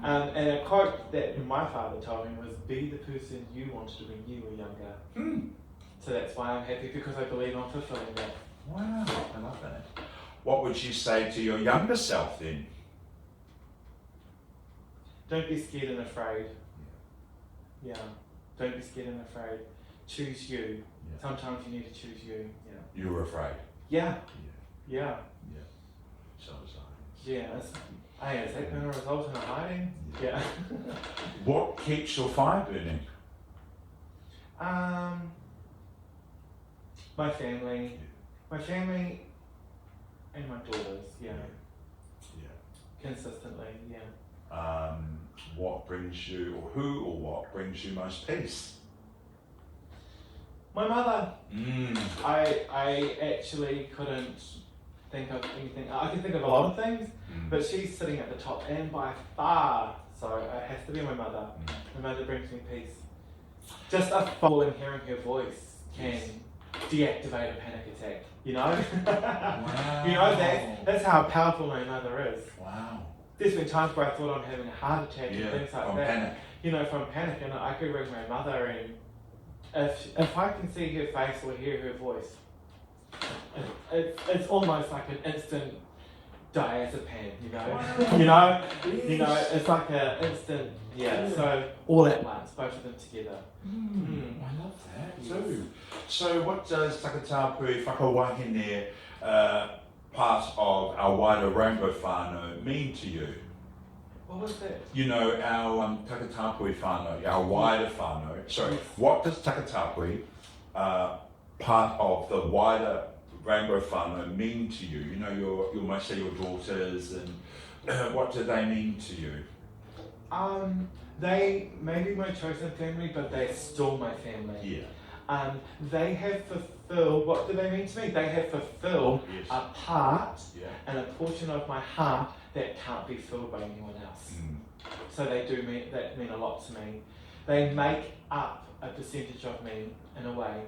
And a quote that my father told me was, "Be the person you wanted when you were younger." So that's why I'm happy, because I believe I'm fulfilling that. Wow, I love that. What would you say to your younger self then? Don't be scared and afraid. Yeah. Don't be scared and afraid. Choose you. Yeah. Sometimes you need to choose you. Yeah. You were afraid. Yeah. Yeah. So was I. Yeah. Is that going to result in a hiding? Yeah. What keeps your fire burning? My family. My family and my daughters. Yeah. Consistently. Yeah. What brings you, or who or what brings you most peace? My mother. I actually couldn't think of anything. I can think of a lot of things, but she's sitting at the top, and by far, so it has to be my mother. My mother brings me peace. Just a fall and hearing her voice can deactivate a panic attack. You know. Wow. You know that's how powerful my mother is. Wow. there's been times where I thought I'm having a heart attack and things like from that. panic. You know, from panic, and I could ring my mother, and if I can see her face or hear her voice, it's almost like an instant diazepam, you know. You know, it's like an instant, so all at once, both of them together. I love that too. So what does Takatāpui Whānau part of our wider rainbow whānau mean to you? What was that? You know, our Takatāpui whānau, our wider whānau. Sorry, what does Takatāpui, part of the wider rainbow whānau, mean to you? You know, you might say your daughters, and what do they mean to you? They may be my chosen family, but they're still my family. Yeah. They have fulfilled, what do they mean to me? They have fulfilled a part and a portion of my heart that can't be filled by anyone else. So they do mean, that mean a lot to me. They make up a percentage of me in a way.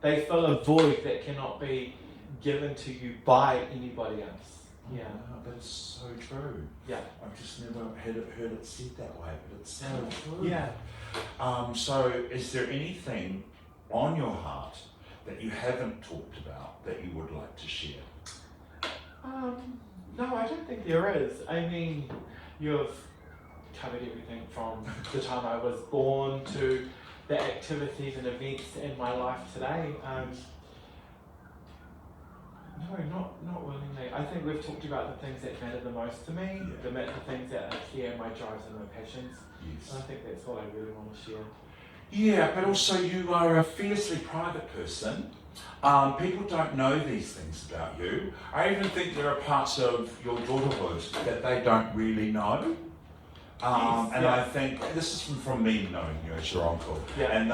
They fill a void that cannot be given to you by anybody else. Yeah. Wow, that's so true. Yeah. I've just never heard it said that way, but it's so true. Yeah. So is there anything on your heart that you haven't talked about that you would like to share? No, I don't think there is. I mean, you've covered everything from the time I was born to the activities and events in my life today. No, not willingly. I think we've talked about the things that matter the most to me, the things that are here, my drives and my passions. Yes. And I think that's what I really want to share. Yeah, but also you are a fiercely private person. People don't know these things about you. I even think there are parts of your daughterhood that they don't really know. I think this is from me knowing you as your uncle, and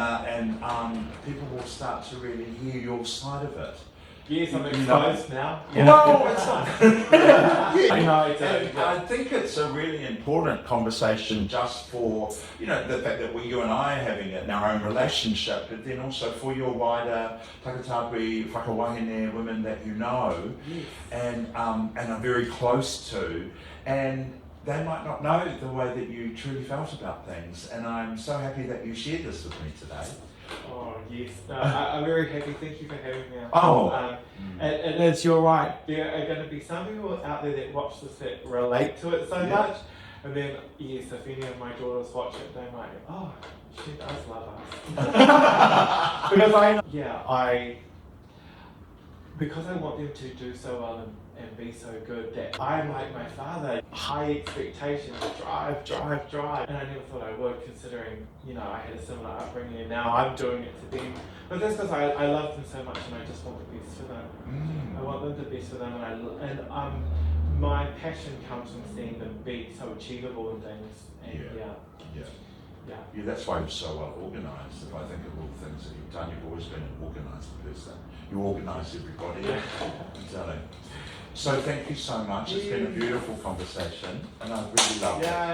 people will start to really hear your side of it. Yes, I'm exposed now. Well, it's not. I know. I think it's a really important conversation just for, you know, the fact that you and I are having it in our own relationship, but then also for your wider Takatāpui Whānau women that you know and are very close to, and they might not know the way that you truly felt about things. And I'm so happy that you shared this with me today. Oh, yes. No, I'm very happy. Thank you for having me. And as you're right, there are going to be some people out there that watch this that relate to it so much. And then, yes, if any of my daughters watch it, they might go, oh, she does love us. Because I want them to do so well and be so good that I'm like my father, high expectations, drive. And I never thought I would, considering, you know, I had a similar upbringing and now I'm doing it to them. But that's because I love them so much and I just want the best for them. I want them the best for them, and my passion comes from seeing them be so achievable in things. And Yeah, that's why you're so well organised. If I think of all the things that you've done, you've always been an organised person. You organise everybody. I'm telling. So thank you so much. It's been a beautiful conversation, and I've really loved it.